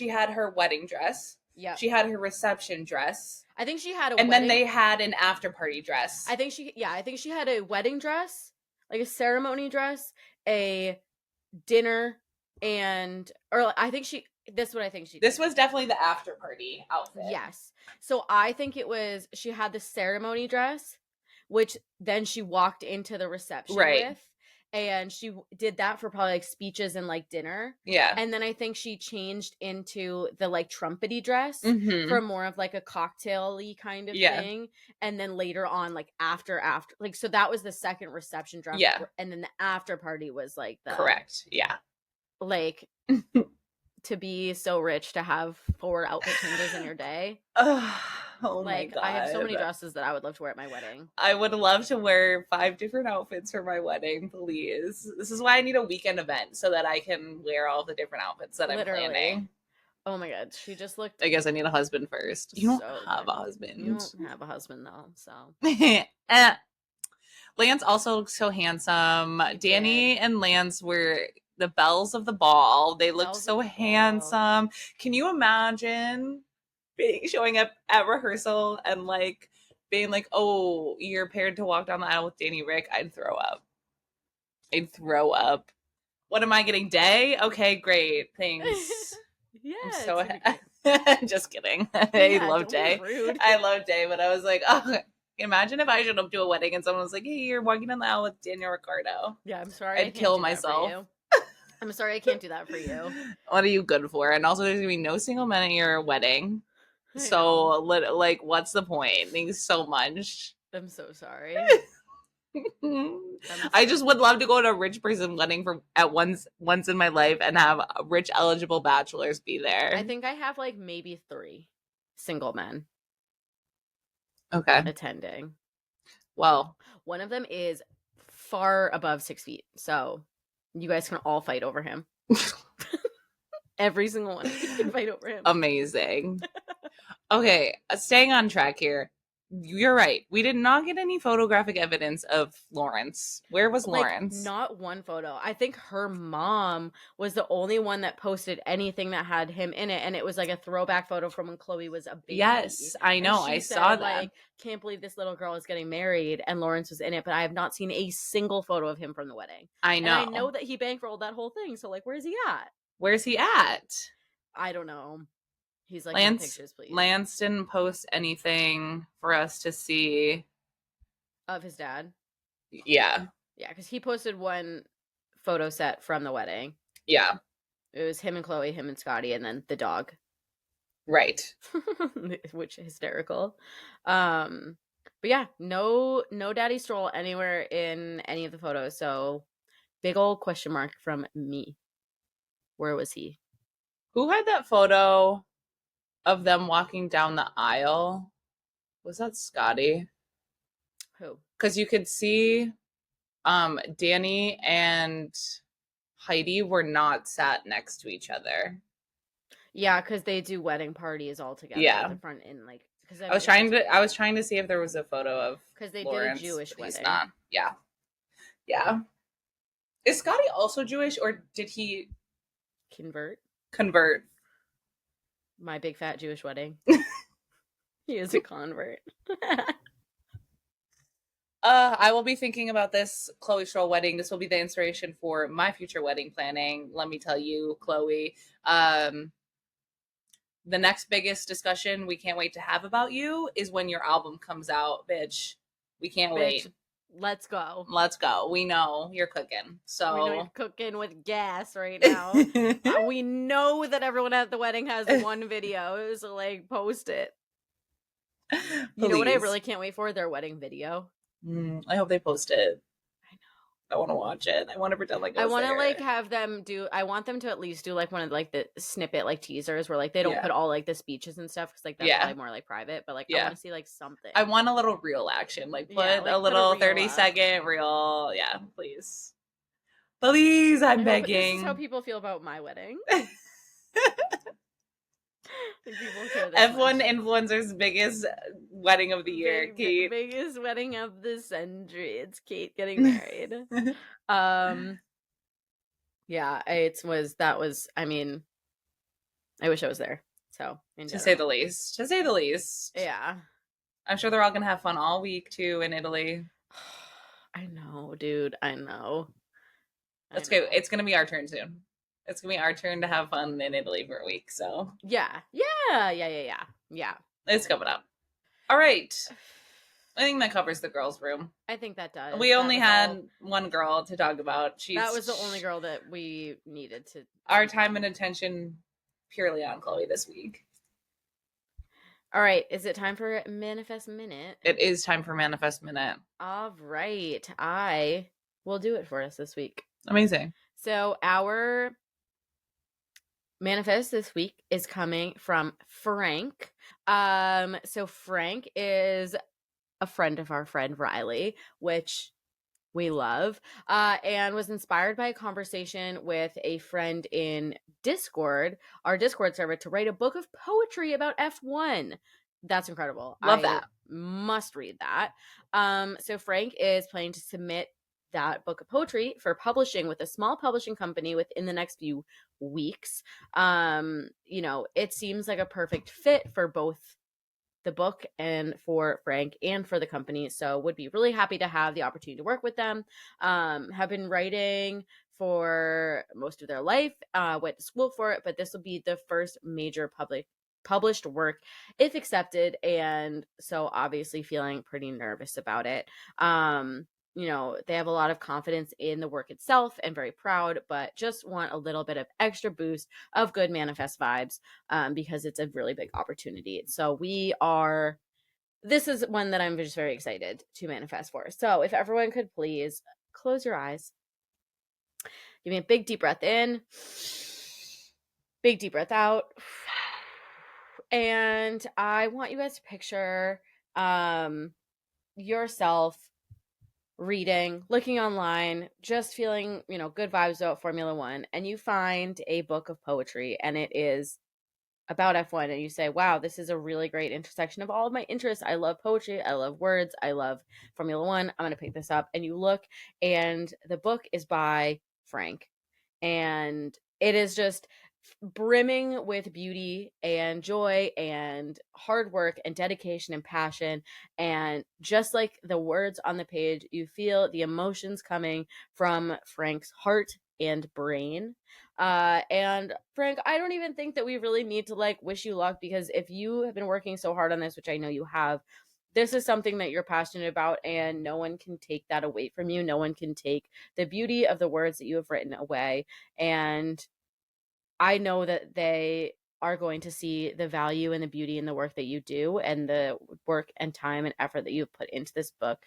Speaker 2: had her wedding dress. Yeah. She had her reception dress.
Speaker 1: I think she had
Speaker 2: and then they had an after party dress.
Speaker 1: I think she had a wedding dress, like a ceremony dress, a dinner, and this is what I think she did.
Speaker 2: This was definitely the after party outfit.
Speaker 1: Yes. So I think it was, she had the ceremony dress, which then she walked into the reception with. And she did that for probably like speeches and like dinner.
Speaker 2: Yeah.
Speaker 1: And then I think she changed into the like trumpety dress for more of like a cocktail-y kind of thing. And then later on, like after, like, so that was the second reception dress.
Speaker 2: Yeah.
Speaker 1: And then the after party was like the.
Speaker 2: Correct. Yeah.
Speaker 1: Like, to be so rich to have 4 outfit changes in your day.
Speaker 2: Oh
Speaker 1: like,
Speaker 2: my god.
Speaker 1: I have so many dresses that I would love to wear at my wedding.
Speaker 2: I would love to wear 5 different outfits for my wedding, please. This is why I need a weekend event so that I can wear all the different outfits that I'm planning.
Speaker 1: Oh my god, she just looked.
Speaker 2: I guess I need a husband first. You don't have a husband.
Speaker 1: You don't have a husband though, so.
Speaker 2: Lance also looks so handsome. Danny and Lance were the belles of the ball. They looked so handsome. Can you imagine showing up at rehearsal and like being like, oh, you're paired to walk down the aisle with Danny Rick? I'd throw up. What am I getting? Day? Okay, great. Thanks.
Speaker 1: Yeah.
Speaker 2: I'm so just kidding. I love Day. I love Day, but I was like, oh, imagine if I showed up to a wedding and someone was like, hey, you're walking down the aisle with Daniel Ricciardo.
Speaker 1: Yeah, I'm sorry.
Speaker 2: I'd kill myself.
Speaker 1: I'm sorry I can't do that for you.
Speaker 2: What are you good for? And also there's gonna be no single men at your wedding. So like what's the point? Thanks so much.
Speaker 1: I'm so sorry.
Speaker 2: I just would love to go to a rich person wedding once in my life and have rich eligible bachelors be there.
Speaker 1: I think I have like maybe 3 single men.
Speaker 2: Okay.
Speaker 1: Attending.
Speaker 2: Well,
Speaker 1: one of them is far above 6 feet, so you guys can all fight over him. Every single one can fight over him.
Speaker 2: Amazing. Okay, staying on track here. You're right. We did not get any photographic evidence of Lawrence. Where was Lawrence?
Speaker 1: Not one photo. I think her mom was the only one that posted anything that had him in it, and it was like a throwback photo from when Chloe was a baby.
Speaker 2: Yes, I know. I saw that.
Speaker 1: Like, can't believe this little girl is getting married, and Lawrence was in it, but I have not seen a single photo of him from the wedding.
Speaker 2: I know.
Speaker 1: And I know that he bankrolled that whole thing, so like, where's he at?
Speaker 2: Where's he at?
Speaker 1: I don't know. He's like,
Speaker 2: Lance,
Speaker 1: pictures, please.
Speaker 2: Lance didn't post anything for us to see.
Speaker 1: Of his dad?
Speaker 2: Yeah.
Speaker 1: Yeah, because he posted one photo set from the wedding.
Speaker 2: Yeah.
Speaker 1: It was him and Chloe, him and Scotty, and then the dog.
Speaker 2: Right.
Speaker 1: Which hysterical. But yeah, no Daddy Stroll anywhere in any of the photos. So big old question mark from me. Where was he?
Speaker 2: Who had that photo of them walking down the aisle? Was that Scotty?
Speaker 1: Who?
Speaker 2: Because you could see Danny and Heidi were not sat next to each other.
Speaker 1: Yeah, because they do wedding parties all together at the front and like. Because
Speaker 2: I was trying to see if there was a photo of
Speaker 1: because they
Speaker 2: Lawrence,
Speaker 1: did a Jewish wedding.
Speaker 2: He's not. Yeah. Yeah. Is Scotty also Jewish, or did he convert?
Speaker 1: My big fat Jewish wedding. He is a convert.
Speaker 2: I will be thinking about this Chloe Stroll wedding. This will be the inspiration for my future wedding planning. Let me tell you, Chloe. The next biggest discussion we can't wait to have about you is when your album comes out, bitch. We can't wait.
Speaker 1: Let's go.
Speaker 2: Let's go. We know you're cooking. So
Speaker 1: we know you're cooking with gas right now. We know that everyone at the wedding has one video, so like post it. You know what I really can't wait for? Their wedding video.
Speaker 2: I hope they post it. I want to watch it. I want to pretend like
Speaker 1: I want to like have them do. I want them to at least do like one of like the snippet like teasers where like they don't put all like the speeches and stuff because like that's probably more like private. But like I want to see like something.
Speaker 2: I want a little reel action. Like put a little 30-second reel. Yeah, please. Please, I'm begging.
Speaker 1: This is how people feel about my wedding.
Speaker 2: F1 influencer's biggest wedding of the year, Kate.
Speaker 1: Biggest wedding of the century. It's Kate getting married. Yeah, that was. I mean, I wish I was there. So
Speaker 2: to say the least.
Speaker 1: Yeah,
Speaker 2: I'm sure they're all gonna have fun all week too in Italy.
Speaker 1: I know, dude. I know.
Speaker 2: That's good. It's gonna be our turn soon. It's gonna be our turn to have fun in Italy for a week. So
Speaker 1: yeah.
Speaker 2: It's coming up. All right. I think that covers the girls' room.
Speaker 1: I think that does.
Speaker 2: We only had one girl to talk about.
Speaker 1: That was the only girl that we needed to.
Speaker 2: Our time and attention purely on Chloe this week.
Speaker 1: All right. Is it time for Manifest Minute?
Speaker 2: It is time for Manifest Minute.
Speaker 1: All right. I will do it for us this week.
Speaker 2: Amazing.
Speaker 1: So our manifest this week is coming from Frank. So Frank is a friend of our friend Riley, which we love, and was inspired by a conversation with a friend in Discord, our Discord server, to write a book of poetry about F1. That's incredible.
Speaker 2: Love that.
Speaker 1: Must read that. So Frank is planning to submit that book of poetry for publishing with a small publishing company within the next few weeks. It seems like a perfect fit for both the book and for Frank and for the company. So would be really happy to have the opportunity to work with them. Have been writing for most of their life, went to school for it, but this will be the first major published work if accepted. And so obviously feeling pretty nervous about it. They have a lot of confidence in the work itself and very proud, but just want a little bit of extra boost of good manifest vibes because it's a really big opportunity. So this is one that I'm just very excited to manifest for. So if everyone could please close your eyes, give me a big deep breath in, big deep breath out. And I want you guys to picture yourself reading, looking online, just feeling, good vibes about Formula One, and you find a book of poetry and it is about F1 and you say, wow, this is a really great intersection of all of my interests. I love poetry. I love words. I love Formula One. I'm going to pick this up. And you look and the book is by Frank and it is just brimming with beauty and joy and hard work and dedication and passion. And just like the words on the page, you feel the emotions coming from Frank's heart and brain. And Frank, I don't even think that we really need to wish you luck, because if you have been working so hard on this, which I know you have, this is something that you're passionate about and no one can take that away from you. No one can take the beauty of the words that you have written away. And I know that they are going to see the value and the beauty in the work that you do and the work and time and effort that you've put into this book.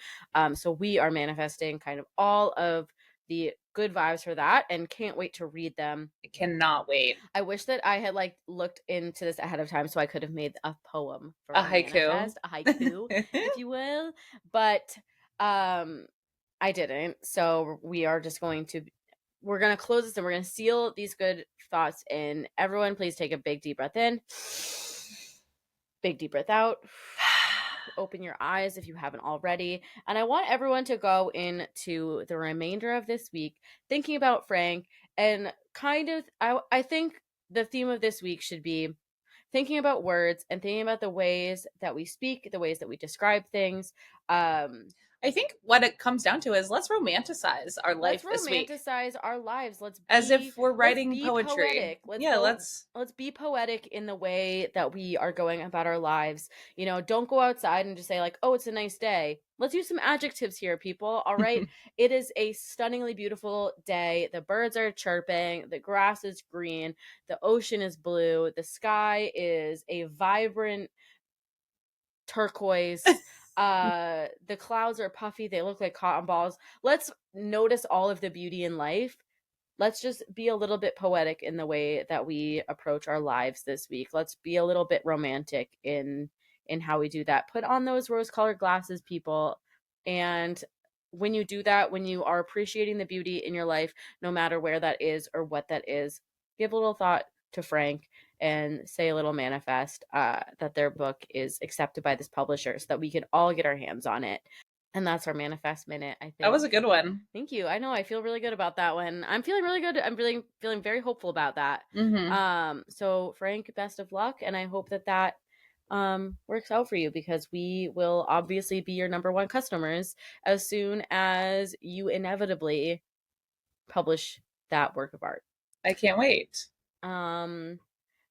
Speaker 1: So we are manifesting kind of all of the good vibes for that and can't wait to read them.
Speaker 2: I cannot wait.
Speaker 1: I wish that I had like looked into this ahead of time so I could have made a poem for
Speaker 2: a haiku,
Speaker 1: manifest, a haiku, if you will. But I didn't. So we are just going to we're going to close this and we're going to seal these good thoughts in. Everyone, please take a big deep breath in. Big deep breath out. Open your eyes if you haven't already. And I want everyone to go into the remainder of this week thinking about Frank and kind of, I think the theme of this week should be thinking about words and thinking about the ways that we speak, the ways that we describe things.
Speaker 2: I think what it comes down to is let's romanticize our life this week.
Speaker 1: Let's romanticize our lives. Let's be,
Speaker 2: as if we're writing poetry.
Speaker 1: Let's be poetic in the way that we are going about our lives. You know, don't go outside and just say like, oh, it's a nice day. Let's use some adjectives here, people. All right. It is a stunningly beautiful day. The birds are chirping. The grass is green. The ocean is blue. The sky is a vibrant turquoise. The clouds are puffy. They look like cotton balls. Let's notice all of the beauty in life. Let's just be a little bit poetic in the way that we approach our lives this week. Let's be a little bit romantic in how we do that. Put on those rose-colored glasses, people. And when you do that, when you are appreciating the beauty in your life, no matter where that is or what that is, give a little thought to Frank and say a little manifest that their book is accepted by this publisher so that we can all get our hands on it. And that's our manifest minute, I think.
Speaker 2: That was a good one.
Speaker 1: Thank you. I know. I feel really good about that one. I'm feeling really good. I'm really feeling very hopeful about that. So Frank, best of luck. And I hope that works out for you because we will obviously be your number one customers as soon as you inevitably publish that work of art.
Speaker 2: I can't wait.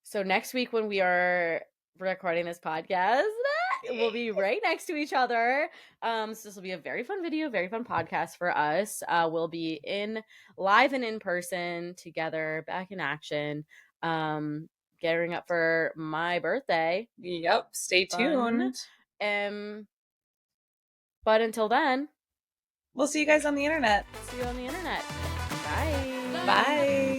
Speaker 1: So next week when we are recording this podcast, we'll be right next to each other. So this will be a very fun video, very fun podcast for us. We'll be live and in person together, back in action, gearing up for my birthday.
Speaker 2: Yep. Stay tuned.
Speaker 1: But until then,
Speaker 2: we'll see you guys on the internet.
Speaker 1: See you on the internet. Bye.
Speaker 2: Bye.